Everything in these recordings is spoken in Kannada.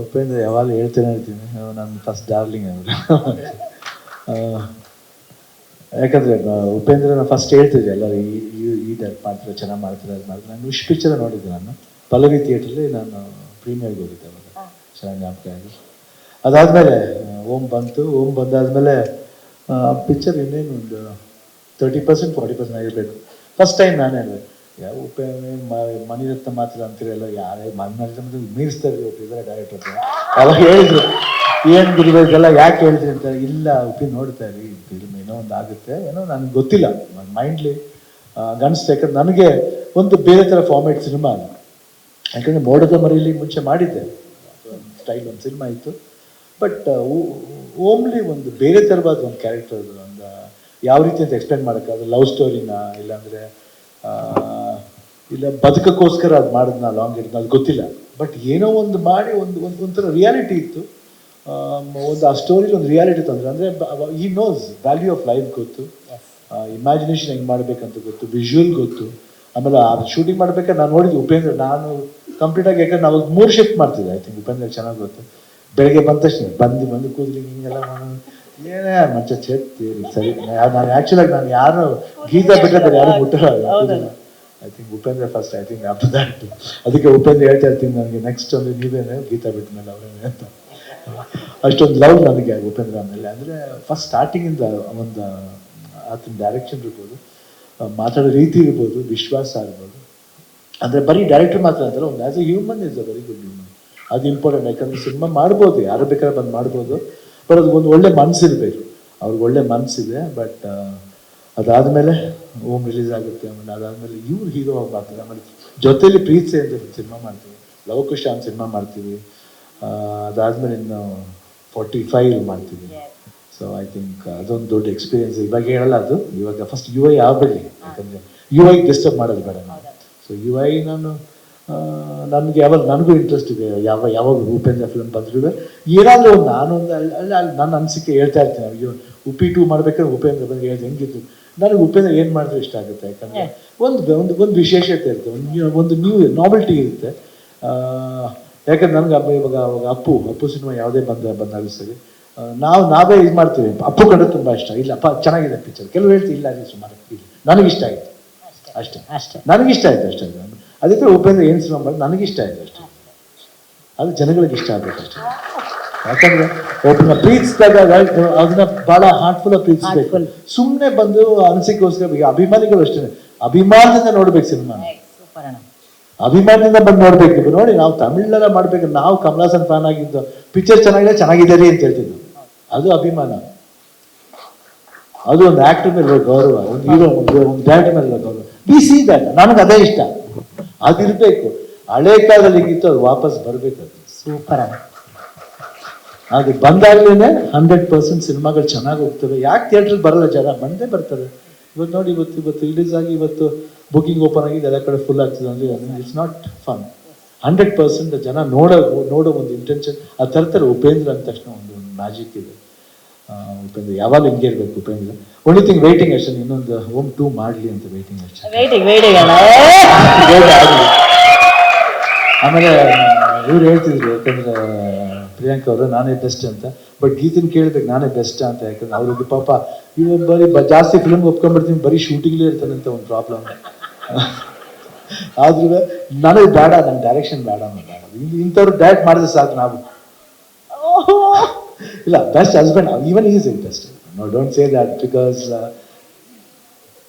ಉಪೇಂದ್ರ ಯಾವಾಗಲೂ ಹೇಳ್ತೇನೆ ಇರ್ತೀನಿ, ನನ್ನ ಫಸ್ಟ್ ಡಾರ್ಲಿಂಗ್ ಅವರು. ಯಾಕಂದರೆ ಉಪೇಂದ್ರನ ಫಸ್ಟ್ ಹೇಳ್ತಿದ್ದೆ ಎಲ್ಲರೂ ಈ ಡೈರೆಕ್ಟ್ ಮಾಡ್ತಾರೆ, ಚೆನ್ನಾಗಿ ಮಾಡ್ತಾರೆ, ಅದು ಮಾಡ್ತಾರೆ. ನಾನು ವಿಶ್ ಪಿಕ್ಚರ್ ನೋಡಿದ್ದೆ, ನಾನು ಪಲ್ಲವಿ ಥಿಯೇಟ್ರಲ್ಲಿ ನಾನು ಪ್ರೀಮಿಯರ್ಗೆ ಹೋಗಿದ್ದೆ ಅವಾಗ, ಚೆನ್ನಾಗಿ ಜ್ಞಾಪಕ ಆಗಿ. ಅದಾದಮೇಲೆ ಓಮ್ ಬಂತು. ಓಮ್ ಬಂದಾದಮೇಲೆ ಪಿಕ್ಚರ್ ಇನ್ನೇನು ಒಂದು 30% 40% ಆಗಿರಬೇಕು. ಫಸ್ಟ್ ಟೈಮ್ ನಾನು ಹೇಳಿದೆ, ಯಾವ ಉಪೇಂದ್ರ ಮಣಿರತ್ನ ಮಾತ್ರ ಅಂತಿರಲ್ಲ, ಯಾರೇ ಮನೆ ಮೀರಿಸ್ತಾರೆ ಇದರ ಡೈರೆಕ್ಟರ್ ಹತ್ರ. ಅವಾಗ ಹೇಳಿದ್ರು, ಏನು ಗುರುಗಳಿಗೆಲ್ಲ ಯಾಕೆ ಹೇಳ್ತೀನಿ ಅಂತ. ಇಲ್ಲ ಉಪಿ ನೋಡ್ತಾ ಇರಿ, ಫಿಲ್ಮ್ ಏನೋ ಒಂದು ಆಗುತ್ತೆ, ಏನೋ ನನಗೆ ಗೊತ್ತಿಲ್ಲ, ಮೈಂಡ್ಲಿ ಗಣಿಸ್ತಾ. ಯಾಕಂದ್ರೆ ನನಗೆ ಒಂದು ಬೇರೆ ಥರ ಫಾರ್ಮೇಟ್ ಸಿನಿಮಾ ಅದು. ಯಾಕಂದರೆ ಮೋಡದ ಮರಿಲಿ ಮುಂಚೆ ಮಾಡಿದ್ದೆ ಸ್ಟೈಲ್ ಒಂದು ಸಿನಿಮಾ ಇತ್ತು. ಬಟ್ ಓಮ್ಲಿ ಒಂದು ಬೇರೆ ಥರವಾದ ಒಂದು ಕ್ಯಾರೆಕ್ಟರ್ ಅದು. ಒಂದು ಯಾವ ರೀತಿ ಅಂತ ಎಕ್ಸ್ಪ್ಲೇನ್ ಮಾಡೋಕ್ಕಾಗಲ್ಲ. ಲವ್ ಸ್ಟೋರಿನ ಇಲ್ಲಾಂದರೆ ಇಲ್ಲ ಬದುಕಕ್ಕೋಸ್ಕರ ಅದು ಮಾಡಿದ್ನ ಲಾಂಗ್ ಇಡ್ನ ಅದು ಗೊತ್ತಿಲ್ಲ. ಬಟ್ ಏನೋ ಒಂದು ಮಾಡಿ ಒಂಥರ ರಿಯಾಲಿಟಿ ಇತ್ತು. ಒಂದು ಆ ಸ್ಟೋರಿಲಿ ಒಂದು ರಿಯಾಲಿಟಿ ತಂದರೆ, ಅಂದರೆ ಈ ನೋಸ್ ವ್ಯಾಲ್ಯೂ ಆಫ್ ಲೈಫ್ ಗೊತ್ತು, ಇಮ್ಯಾಜಿನೇಷನ್ ಹೆಂಗೆ ಮಾಡಬೇಕಂತ ಗೊತ್ತು, ವಿಜುವಲ್ ಗೊತ್ತು. ಆಮೇಲೆ ಆ ಶೂಟಿಂಗ್ ಮಾಡ್ಬೇಕಾದ್ರೆ ನಾನು ನೋಡಿದ್ದು ಉಪೇಂದ್ರ, ನಾನು ಕಂಪ್ಲೀಟಾಗಿ, ಯಾಕಂದ್ರೆ ನಾವು 3 ಶಿಫ್ಟ್ ಮಾಡ್ತಿದ್ದೆ. ಐ ಥಿಂಕ್ ಉಪೇಂದ್ರ ಚೆನ್ನಾಗಿ ಗೊತ್ತು. ಬೆಳಗ್ಗೆ ಬಂದ ತಕ್ಷಣ ಬಂದು ಕೂದಲಿಗೆ ಹಿಂಗೆಲ್ಲ ಏನೇ ಮಂಚ ಚೇರ್ತೀರಿ ಸರಿ. ನಾನು ಆ್ಯಕ್ಚುಲಾಗಿ ನಾನು ಯಾರು ಗೀತಾ ಬಿಟ್ಟರೆ ಯಾರು ಮುಟ್ಟಲ್ಲ. I think Upendra first, I think after that. ಅದಕ್ಕೆ ಉಪೇಂದ್ರ ಹೇಳ್ತಾ ಇರ್ತೀನಿ ನನಗೆ, ನೆಕ್ಸ್ಟ್ ಒಂದು ನೀವೇನೇ ಗೀತಾ ಬಿಟ್ಟ ಮೇಲೆ ಅವರೇನೆ ಅಂತ. ಅಷ್ಟೊಂದು ಲವ್ ನನಗೆ ಉಪೇಂದ್ರ ಆಮೇಲೆ. ಅಂದರೆ ಫಸ್ಟ್ ಸ್ಟಾರ್ಟಿಂಗಿಂದ ಒಂದು ಆತನ ಡೈರೆಕ್ಷನ್ ಇರ್ಬೋದು, ಮಾತಾಡೋ ರೀತಿ ಇರ್ಬೋದು, ವಿಶ್ವಾಸ ಇರ್ಬೋದು. ಅಂದರೆ ಬರೀ ಡೈರೆಕ್ಟರ್ ಮಾತ್ರ ಅಂತಾರೆ, ಒಂದು as A human is a very good human. ಅದು ಇಂಪಾರ್ಟೆಂಟ್. ಯಾಕಂದರೆ ಸಿನಿಮಾ ಮಾಡ್ಬೋದು, ಯಾರು ಬೇಕಾದ್ರೆ ಬಂದು ಮಾಡ್ಬೋದು, ಬಟ್ ಅದು ಒಂದು ಒಳ್ಳೆ ಮನಸ್ಸಿರಬೇಕು. ಅವ್ರಿಗೆ ಒಳ್ಳೆ ಮನಸ್ಸಿದೆ. ಬಟ್ ಅದಾದಮೇಲೆ ಓಮ್ ರಿಲೀಸ್ ಆಗುತ್ತೆ. ಆಮೇಲೆ ಅದಾದಮೇಲೆ ಇವ್ರು ಹೀರೋ ಆಗಿ ಮಾಡ್ತಾರೆ. ಆಮೇಲೆ ಜೊತೆಲಿ ಪ್ರೀತಿ ಅಂತ ಸಿನಿಮಾ ಮಾಡ್ತೀವಿ, ಲವಕುಶ ಅಂತ ಸಿನಿಮಾ ಮಾಡ್ತೀವಿ. ಅದಾದಮೇಲೆ ಇನ್ನು 45 ಮಾಡ್ತೀವಿ. ಸೊ ಐ ಥಿಂಕ್ ಅದೊಂದು ದೊಡ್ಡ ಎಕ್ಸ್ಪೀರಿಯನ್ಸ್. ಇವಾಗ ಹೇಳಲ್ಲ ಅದು, ಇವಾಗ ಫಸ್ಟ್ UI ಆಗಬೇಡಿ, ಯಾಕಂದರೆ UI ಡಿಸ್ಟರ್ಬ್ ಮಾಡೋದು ಬೇಡ ನಾನು. ಸೊ UI ನಾನು ನನಗೆ ಯಾವಾಗ ನನಗೂ ಇಂಟ್ರೆಸ್ಟ್ ಇದೆ. ಯಾವಾಗ ಉಪೇಂದ್ರ ಫಿಲ್ಮ್ ಬಂದರೂ ಏನಾದರೂ ಒಂದು ನಾನೊಂದು ಅಲ್ಲಿ ನನ್ನ ಅನಿಸಿಕೆ ಹೇಳ್ತಾ ಇರ್ತೀನಿ. ಅಯ್ಯೋ ಉಪಿ 2 ಮಾಡ್ಬೇಕಾದ್ರೆ ಉಪೇಂದ್ರ ಬಂದು ಹೇಳ್ದು ಹೆಂಗಿತ್ತು. ನನಗೆ ಉಪೇಂದ್ರ ಏನು ಮಾಡಿದ್ರು ಇಷ್ಟ ಆಗುತ್ತೆ. ಯಾಕಂದರೆ ಒಂದು ವಿಶೇಷತೆ ಇರುತ್ತೆ, ಒಂದು ನ್ಯೂ ನಾವೆಲ್ಟಿ ಇರುತ್ತೆ. ಯಾಕಂದ್ರೆ ನನಗೆ ಅವಾಗ ಅಪ್ಪು ಸಿನಿಮಾ ಯಾವುದೇ ಬಂದಾಗ ಸರಿ, ನಾವೇ ಇದು ಮಾಡ್ತೀವಿ. ಅಪ್ಪು ಕಂಡ್ರೆ ತುಂಬ ಇಷ್ಟ. ಇಲ್ಲಪ್ಪ ಚೆನ್ನಾಗಿದೆ ಪಿಕ್ಚರ್, ಕೆಲವು ಹೇಳ್ತೀವಿ ಇಲ್ಲ ಅಲ್ಲಿ ಸುಮಾರು ಇಲ್ಲ, ನನಗಿಷ್ಟ ಆಯಿತು ಅಷ್ಟೇ, ನನಗಿಷ್ಟ ಆಯಿತು ಅಷ್ಟೇ. ಅದಕ್ಕೆ ಉಪೇಂದ್ರ ಏನು ಸಿನಿಮಾ ಮಾಡಿ ನನಗಿಷ್ಟ ಆಯಿತು ಅಷ್ಟೇ. ಅದು ಜನಗಳಿಗೆ ಇಷ್ಟ ಆಗಬೇಕು ಅಷ್ಟೇ. ಯಾಕಂದರೆ ಒಬ್ಬನ ಪ್ರೀತಿಸಿದಾಗ ಅದನ್ನ ಭಾಳ ಹಾರ್ಟ್ಫುಲ್ಲಾಗಿ ಪ್ರೀತಿಸ್ಬೇಕು. ಸುಮ್ಮನೆ ಬಂದು ಅನಿಸಿಕೆಗೋಸ್ಕರ. ಈಗ ಅಭಿಮಾನಿಗಳು ಅಷ್ಟೇ, ಅಭಿಮಾನದಿಂದ ನೋಡ್ಬೇಕು ಸಿನಿಮಾ, ಅಭಿಮಾನದಿಂದ ಬಂದು ನೋಡ್ಬೇಕು. ನೋಡಿ, ನಾವು ತಮಿಳೆಲ್ಲ ಮಾಡ್ಬೇಕು, ನಾವು ಕಮಲಾಸನ್ ಫ್ಯಾನ್ ಆಗಿದ್ದು, ಪಿಕ್ಚರ್ ಚೆನ್ನಾಗಿದೆ ರೀ ಅಂತ ಹೇಳ್ತಿದ್ದು, ಅದು ಅಭಿಮಾನ. ಅದು ಒಂದು ಆಕ್ಟರ್ ಮೇಲೆ ಗೌರವ, ಒಂದು ಹೀರೋ, ಒಂದು ಡೈರೆಕ್ಟರ್ ಮೇಲೆ ಗೌರವ. See that. ನನಗೆ ಅದೇ ಇಷ್ಟ, ಅದಿರಬೇಕು. ಹಳೆ ಕಾಲದಲ್ಲಿ ಹಿಂಗಿತ್ತು, ಅದು ವಾಪಸ್ ಬರಬೇಕು. ಅದು ಸೂಪರ್. ಅದು ಬಂದಾಗಲೇ 100% ಸಿನಿಮಾಗಳು ಚೆನ್ನಾಗಿ ಹೋಗ್ತವೆ. ಯಾಕೆ ಥಿಯೇಟ್ರಿಗೆ ಬರಲ್ಲ ಜನ? ಬಂದೇ ಬರ್ತಾರೆ. ಇವತ್ತು ನೋಡಿ, ಇವತ್ತು ರಿಲೀಸ್ ಆಗಿ ಇವತ್ತು ಬುಕಿಂಗ್ ಓಪನ್ ಆಗಿದೆ, ಎಲ್ಲ ಕಡೆ ಫುಲ್ ಆಗ್ತದೆ. ಅಂದರೆ ಇಟ್ಸ್ ನಾಟ್ ಫನ್. 100% ಜನ ನೋಡೋ ಒಂದು ಇಂಟೆನ್ಷನ್ ಅದು ತರ್ತಾರೆ. ಉಪೇಂದ್ರ ಅಂದ ತಕ್ಷಣ ಒಂದು ಮ್ಯಾಜಿಕ್ ಇದೆ. ಉಪೇಂದ್ರ ಯಾವಾಗ ಹಿಂಗೆ ಇರಬೇಕು ಉಪೇಂದ್ರ. ಒನ್ಲಿ ಥಿಂಗ್ ವೇಟಿಂಗ್ ಅಷ್ಟೇ, ಇನ್ನೊಂದು ಓಮ್ 2 ಮಾಡಲಿ ಅಂತ ವೇಟಿಂಗ್ ಅಷ್ಟೇ. ಆಮೇಲೆ ಇವ್ರು ಹೇಳ್ತಿದ್ರು, ಯಾಕಂದರೆ ಪ್ರಿಯಾಂಕಾ ಅವರು ನಾನೇ ಬೆಸ್ಟ್ ಅಂತ. ಬಟ್ ಗೀತನ್ ಕೇಳ್ಬೇಕು ನಾನೇ ಬೆಸ್ಟ್ ಅಂತ. ಯಾಕಂದ್ರೆ ಅವ್ರಿಗೆ ಪಾಪ ಇವಾಗ ಬರೀ ಜಾಸ್ತಿ ಫಿಲ್ಮ್ ಒಪ್ಕೊಂಡ್ಬಿಡ್ತೀನಿ, ಬರೀ ಶೂಟಿಂಗ್ಲೇ ಇರ್ತಾನಂತ ಒಂದು ಪ್ರಾಬ್ಲಮ್. ಆದ್ರೂ ನನಗೆ ಬೇಡ, ನನ್ನ ಡೈರೆಕ್ಷನ್ ಬೇಡ. ಇಂಥವ್ರು ಡೈರೆಕ್ಟ್ ಮಾಡಿದ್ರೆ ಸಾಕು ನಾವು. ಇಲ್ಲ, best husband even is interested. No, don't say that, because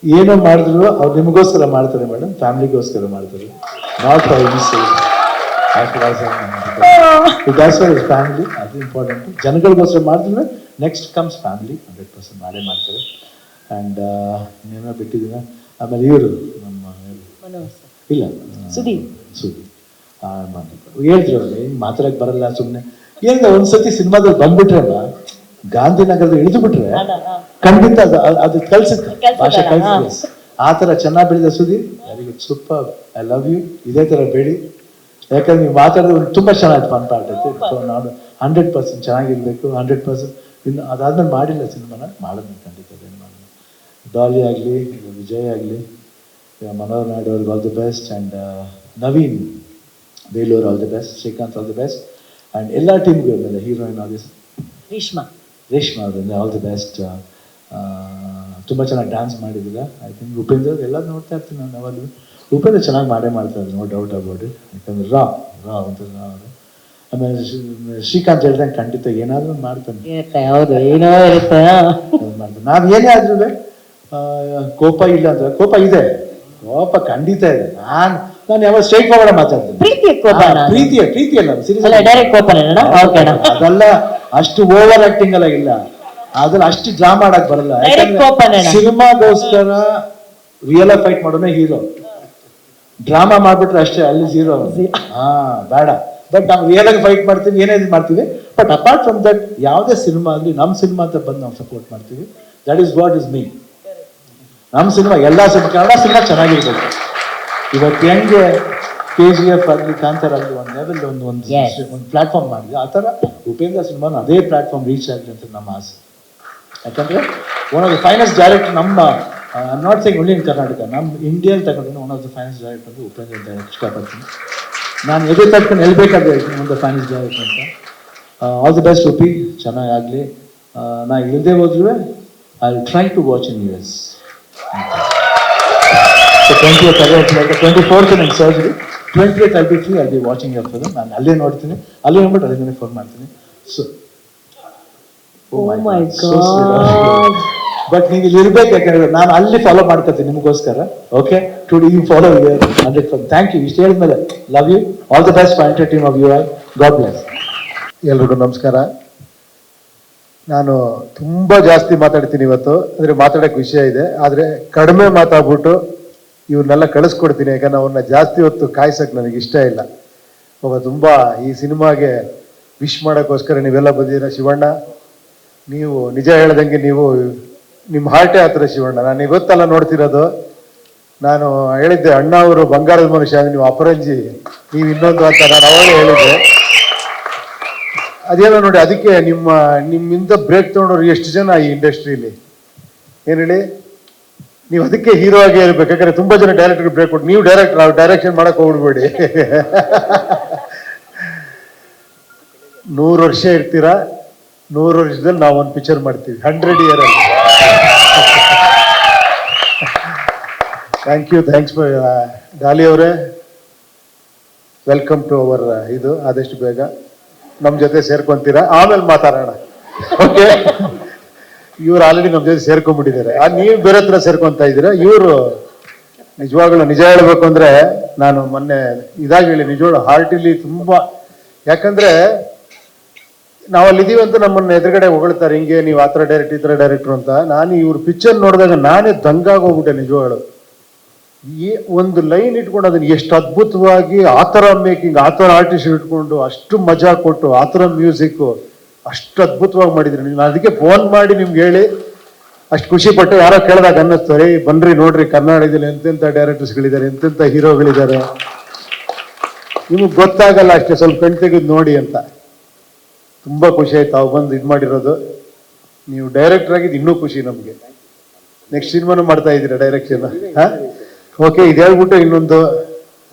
ಏನೋ ಮಾಡಿದ್ರು ಅವ್ರು ನಿಮಗೋಸ್ಕರ ಮಾಡ್ತಾರೆ ಮೇಡಮ್, ಫ್ಯಾಮಿಲಿಗೋಸ್ಕರ ಮಾಡ್ತಾರೆ. Not for any sale. That's why family, ಅದು ಇಂಪಾರ್ಟೆಂಟು. ಜನಗಳಿಗೋಸ್ಕರ ಮಾಡಿದ್ರೆ ನೆಕ್ಸ್ಟ್ ಕಮ್ಸ್ ಫ್ಯಾಮಿಲಿ. 100% ಮಾಡೇ ಮಾಡ್ತಾರೆ. ಆ್ಯಂಡ್ ಇನ್ನೇನೋ ಬಿಟ್ಟಿದ್ದೀನ. ಆಮೇಲೆ ಇವರು ನಮ್ಮ ಇಲ್ಲ ಸುದಿ ಹೇಳಿದ್ರು, ಹಿಂಗೆ ಮಾತಾಡಕ್ಕೆ ಬರಲ್ಲ ಸುಮ್ಮನೆ. ಏನಿದೆ, ಒಂದ್ಸತಿ ಸಿನಿಮಾದಲ್ಲಿ ಬಂದ್ಬಿಟ್ರಲ್ಲ, ಗಾಂಧಿನಗರದ ಇಳಿದು ಬಿಟ್ರೆ ಖಂಡಿತ ಅದು ಕಲ್ಸುತ್ತೆ, ಭಾಷೆ ಕಲ್ಸುತ್ತೆ. ಆ ಥರ ಚೆನ್ನಾಗಿ ಬೆಳೆದ ಸುದಿ. Very good, super, I love you. ಇದೇ ಥರ ಬೇಡಿ. ಯಾಕಂದ್ರೆ ನೀವು ಮಾತಾಡೋದು ತುಂಬ ಚೆನ್ನಾಗಿ ಫನ್ ಪಾರ್ಟ್ ಐತೆ. ಸೊ ನಾನು 100% ಚೆನ್ನಾಗಿರ್ಬೇಕು. 100% ಇನ್ನು ಅದಾದ್ಮೇಲೆ ಮಾಡಿಲ್ಲ ಸಿನಿಮಾನ, ಮಾಡೋದು ಖಂಡಿತ. ಅದೇನು ಮಾಡೋದು. ಡಾಲಿ ಆಗಲಿ, ವಿಜಯ್ ಆಗಲಿ, ಮನೋಹರ್ ನಾಯ್ಡು ಅವ್ರಿಗೆ all the best. And Naveen Belur all the best. Srikanth all the best. And ಎಲ್ಲ ಟೀಮ್ಗೂ ಇರಲಿಲ್ಲ, ಹೀರೋಯಿನ್ ಆದಿಸ್ ರೇಷ್ಮಾ ಅವರಿಂದ ಆಲ್ ದಿ ಬೆಸ್ಟ್. ತುಂಬ ಚೆನ್ನಾಗಿ ಡ್ಯಾನ್ಸ್ ಮಾಡಿದ್ದೀರಾ. ಐ ಥಿಂಕ್ ಉಪೇಂದ್ರ ಎಲ್ಲ ನೋಡ್ತಾ ಇರ್ತೀನಿ ನಾನು ಯಾವಾಗಲೂ. ಉಪೇಂದ್ರ ಚೆನ್ನಾಗಿ ಮಾಡ್ತಾರೆ, ನೋ ಡೌಟ್ ಅಬೌಟ್ ಇಟ್. ಯಾಕಂದ್ರೆ ರಾ ಒಂಥರ ರಾ ಅದು. ಆಮೇಲೆ ಶ್ರೀಕಾಂತ್ ಹೇಳ್ದಂಗೆ ಖಂಡಿತ ಏನಾದರೂ ಮಾಡ್ತಾನೆ, ಮಾಡ್ತಾನೆ. ನಾವು ಏನೇ ಆದ್ರೂ ಕೋಪ ಇಲ್ಲ ಅಂದ್ರೆ, ಕೋಪ ಇದೆ, ಕೋಪ ಖಂಡಿತ ಇದೆ. ನಾನು ಯಾವಾಗ ಸ್ಟ್ರೈಟ್ ಫಾರ್ವರ್ಡ್ ಮಾತಾಡ್ತೀನಿ. ಪ್ರೀತಿ ಅಲ್ಲ, ಅದೆಲ್ಲ ಅಷ್ಟು ಓವರ್ ಆಕ್ಟಿಂಗ್ ಎಲ್ಲ ಇಲ್ಲ, ಅದ್ರಲ್ಲಿ ಅಷ್ಟು ಡ್ರಾಮಾ ಮಾಡಕ್ ಬರಲ್ಲ. ಸಿನಿಮಾಗೋಸ್ಕರ ರಿಯಲ್ ಆಗಿ ಫೈಟ್ ಮಾಡೋನೇ ಹೀರೋ. ಡ್ರಾಮಾ ಮಾಡ್ಬಿಟ್ರೆ ಅಷ್ಟೇ, ಅಲ್ಲಿ ಝೀರೋ. ಬೇಡ. ಬಟ್ ನಾವು ರಿಯಲ್ ಆಗಿ ಫೈಟ್ ಮಾಡ್ತೀವಿ, ಏನೇ ಮಾಡ್ತೀವಿ. ಬಟ್ ಅಪಾರ್ಟ್ ಫ್ರಮ್ ದಟ್, ಯಾವುದೇ ಸಿನಿಮಾ ಆಗಲಿ ನಮ್ಮ ಸಿನಿಮಾ ಅಂತ ಬಂದು ನಾವು ಸಪೋರ್ಟ್ ಮಾಡ್ತೀವಿ. That is what is me. ನಮ್ಮ ಸಿನಿಮಾ ಎಲ್ಲ ಸಿನಿಮಾ, ಕನ್ನಡ ಸಿನಿಮಾ ಚೆನ್ನಾಗಿರ್ಬೇಕು. ಇವತ್ತು ಹೆಂಗೆ KGF ಆಗಲಿ, ಕಾಂತಾರ ಆಗಲಿ, ಒಂದು ಲೆವೆಲ್ ಒಂದು ಪ್ಲಾಟ್ಫಾರ್ಮ್ ಮಾಡಿದೆ, ಆ ಥರ ಉಪೇಂದ್ರ ಸಿನಿಮಾನ ಅದೇ ಪ್ಲಾಟ್ಫಾರ್ಮ್ ರೀಚ್ ಆಗಲಿ ಅಂತ ನಮ್ಮ ಆಸೆ. ಯಾಕಂದರೆ one of the finest director ನಮ್ಮ, not saying only in Karnataka, ನಮ್ಮ ಇಂಡಿಯನ್ ತಗೊಂಡು one of the finest director ಅಂದರೆ ಉಪೇಂದ್ರ ಅಂತ ಹೇಳಕ್ಕೆ ಇಷ್ಟಪಡ್ತೀನಿ. ನಾನು ಎದೆ ತಟ್ಕೊಂಡು ಹೇಳ್ಬೇಕಾದ್ರೆ ಹೇಳ್ತೀನಿ, ಒನ್ ದ ಫೈನೆಸ್ಟ್ ಡೈರೆಕ್ಟರ್ ಅಂತ. ಆಲ್ ದಿ ಬೆಸ್ಟ್ ಉಪಿ, ಚೆನ್ನಾಗಾಗಲಿ. ನಾ ಇಲ್ಲದೆ ಹೋದ್ರೂ I will try to watch in US. 20th 24th ನನ್ನ surgery, 20th I'll be free, I'll be watching your film. ನಾನು ಅಲ್ಲೇ ನೋಡ್ತೀನಿ, ಅಲ್ಲೇ ನೋಡ್ಬಿಟ್ಟು ಅಲ್ಲಿಂದನೇ ಫೋನ್ ಮಾಡ್ತೀನಿ. ಸೊ ಬಟ್ ನೀವು ಇಲ್ಲಿ ಇರ್ಬೇಕು, ಯಾಕಂದ್ರೆ ನಾನು ಅಲ್ಲಿ ಫಾಲೋ ಮಾಡ್ಕೊತೀನಿ ನಿಮಗೋಸ್ಕರ. Okay, to you follow your 100%. Thank you. ಇಷ್ಟು ಹೇಳಿದ್ಮೇಲೆ love you, all the best for entire team of you all. God bless. ಎಲ್ರಿಗೂ ನಮಸ್ಕಾರ. ನಾನು ತುಂಬ ಜಾಸ್ತಿ ಮಾತಾಡ್ತೀನಿ ಇವತ್ತು, ಅಂದರೆ ಮಾತಾಡೋಕ್ಕೆ ವಿಷಯ ಇದೆ, ಆದರೆ ಕಡಿಮೆ ಮಾತಾಡ್ಬಿಟ್ಟು ಇವ್ರನ್ನೆಲ್ಲ ಕಳಿಸ್ಕೊಡ್ತೀನಿ. ಯಾಕಂದ್ರೆ ಅವ್ರನ್ನ ಜಾಸ್ತಿ ಹೊತ್ತು ಕಾಯ್ಸೋಕ್ಕೆ ನನಗೆ ಇಷ್ಟ ಇಲ್ಲ. ಒಬ್ಬ ತುಂಬ ಈ ಸಿನಿಮಾಗೆ ವಿಶ್ ಮಾಡೋಕ್ಕೋಸ್ಕರ ನೀವೆಲ್ಲ ಬಂದಿದ್ದೀರ. ಶಿವಣ್ಣ, ನೀವು ನಿಜ ಹೇಳ್ದಂಗೆ ನೀವು ನಿಮ್ಮ ಹಾರ್ಟೇ ಆ ಥರ ಶಿವಣ್ಣ. ನಾನು ಇವತ್ತೆಲ್ಲ ನೋಡ್ತಿರೋದು, ನಾನು ಹೇಳಿದ್ದೆ ಅಣ್ಣ ಅವರು ಬಂಗಾರದ ಮನುಷ್ಯ, ನೀವು ಅಪರಂಜಿ, ನೀವು ಇನ್ನೊಂದು ಅಂತ ನಾನು ಅವಾಗಲೇ ಹೇಳಿದ್ದೆ. ಅದೇನೋ ನೋಡಿ, ಅದಕ್ಕೆ ನಿಮ್ಮಿಂದ ಬ್ರೇಕ್ ತೊಗೊಂಡವ್ರು ಎಷ್ಟು ಜನ ಈ ಇಂಡಸ್ಟ್ರಿಯಲ್ಲಿ, ಏನು ಹೇಳಿ. ನೀವು ಅದಕ್ಕೆ ಹೀರೋ ಆಗಿ ಇರ್ಬೇಕು. ಯಾಕಂದ್ರೆ ತುಂಬ ಜನ ಡೈರೆಕ್ಟರ್ಗೆ ಬ್ರೇಕ್ ಕೊಟ್ಟು, ನೀವು ಡೈರೆಕ್ಷನ್ ಮಾಡಕ್ಕೆ ಹೋಗ್ಬಿಡ್ಬೇಡಿ. 100 ವರ್ಷ ಇರ್ತೀರಾ, 100 ವರ್ಷದಲ್ಲಿ ನಾವು ಒಂದು ಪಿಕ್ಚರ್ ಮಾಡ್ತೀವಿ, 100 year ಅಲ್ಲಿ. ಥ್ಯಾಂಕ್ಸ್ ಡಾಲಿ ಅವರೇ, ವೆಲ್ಕಮ್ ಟು ಅವರ್ ಇದು. ಆದಷ್ಟು ಬೇಗ ನಮ್ಮ ಜೊತೆ ಸೇರ್ಕೊಂತೀರಾ, ಆಮೇಲೆ ಮಾತಾಡೋಣ. ಓಕೆ, ಇವ್ರು ಆಲ್ರೆಡಿ ನಮ್ಮ ಜೊತೆ ಸೇರ್ಕೊಂಡ್ಬಿಟ್ಟಿದ್ದಾರೆ, ನೀವು ಬೇರೆ ಹತ್ರ ಸೇರ್ಕೊಂತ ಇದ್ದೀರಾ. ಇವರು ನಿಜವಾಗ್ಲೂ ನಿಜ ಹೇಳ್ಬೇಕು ಅಂದ್ರೆ, ನಾನು ಮೊನ್ನೆ ಇದಾಗಿ ಹೇಳಿ, ನಿಜವಾಗ್ಲೂ ಹಾರ್ಟಿಲಿ ತುಂಬಾ, ಯಾಕಂದ್ರೆ ನಾವಲ್ಲಿದ್ದೀವಿ ಅಂತ ನಮ್ಮನ್ನ ಎದುರುಗಡೆ ಹೊಗಳ್ತಾರೆ, ಹಿಂಗೆ ನೀವು ಆ ಥರ ಡೈರೆಕ್ಟರ್ ಈ ಥರ ಡೈರೆಕ್ಟ್ರು ಅಂತ. ನಾನು ಇವ್ರ ಪಿಕ್ಚರ್ ನೋಡಿದಾಗ ನಾನೇ ದಂಗಾಗೋಗ್ಬಿಟ್ಟೆ ನಿಜವಾಗ್ಲು. ಈ ಒಂದು ಲೈನ್ ಇಟ್ಕೊಂಡು ಅದನ್ನ ಎಷ್ಟು ಅದ್ಭುತವಾಗಿ ಆ ಥರ ಮೇಕಿಂಗ್, ಆ ಥರ ಆರ್ಟಿಸ್ಟ್ ಇಟ್ಕೊಂಡು ಅಷ್ಟು ಮಜಾ ಕೊಟ್ಟು, ಆ ಥರ ಮ್ಯೂಸಿಕ್ಕು ಅಷ್ಟು ಅದ್ಭುತವಾಗಿ ಮಾಡಿದ್ರಿ. ನಾನು ಅದಕ್ಕೆ ಫೋನ್ ಮಾಡಿ ನಿಮ್ಗೆ ಹೇಳಿ ಅಷ್ಟು ಖುಷಿ ಪಟ್ಟು, ಯಾರೋ ಕೇಳಿದಾಗ ಅನ್ನಿಸ್ತಾರೆ, ಬನ್ರಿ ನೋಡ್ರಿ ಕರ್ನಾಟಕದಲ್ಲಿ ಎಂತೆಂಥ ಡೈರೆಕ್ಟರ್ಸ್ಗಳಿದ್ದಾರೆ, ಎಂತೆಂಥ ಹೀರೋಗಳಿದ್ದಾರೆ, ನಿಮಗೆ ಗೊತ್ತಾಗಲ್ಲ ಅಷ್ಟೇ, ಸ್ವಲ್ಪ ಕಣ್ ತೆಗೆದು ನೋಡಿ ಅಂತ. ತುಂಬ ಖುಷಿ ಆಯ್ತು ತಾವು ಬಂದು ಇದು ಮಾಡಿರೋದು. ನೀವು ಡೈರೆಕ್ಟರ್ ಆಗಿದ್ದು ಇನ್ನೂ ಖುಷಿ ನಮಗೆ. ನೆಕ್ಸ್ಟ್ ಸಿನಿಮಾನು ಮಾಡ್ತಾ ಇದ್ದೀರಾ ಡೈರೆಕ್ಷನ್. ಹಾಂ, ಓಕೆ. ಇದು ಹೇಳ್ಬಿಟ್ಟು ಇನ್ನೊಂದು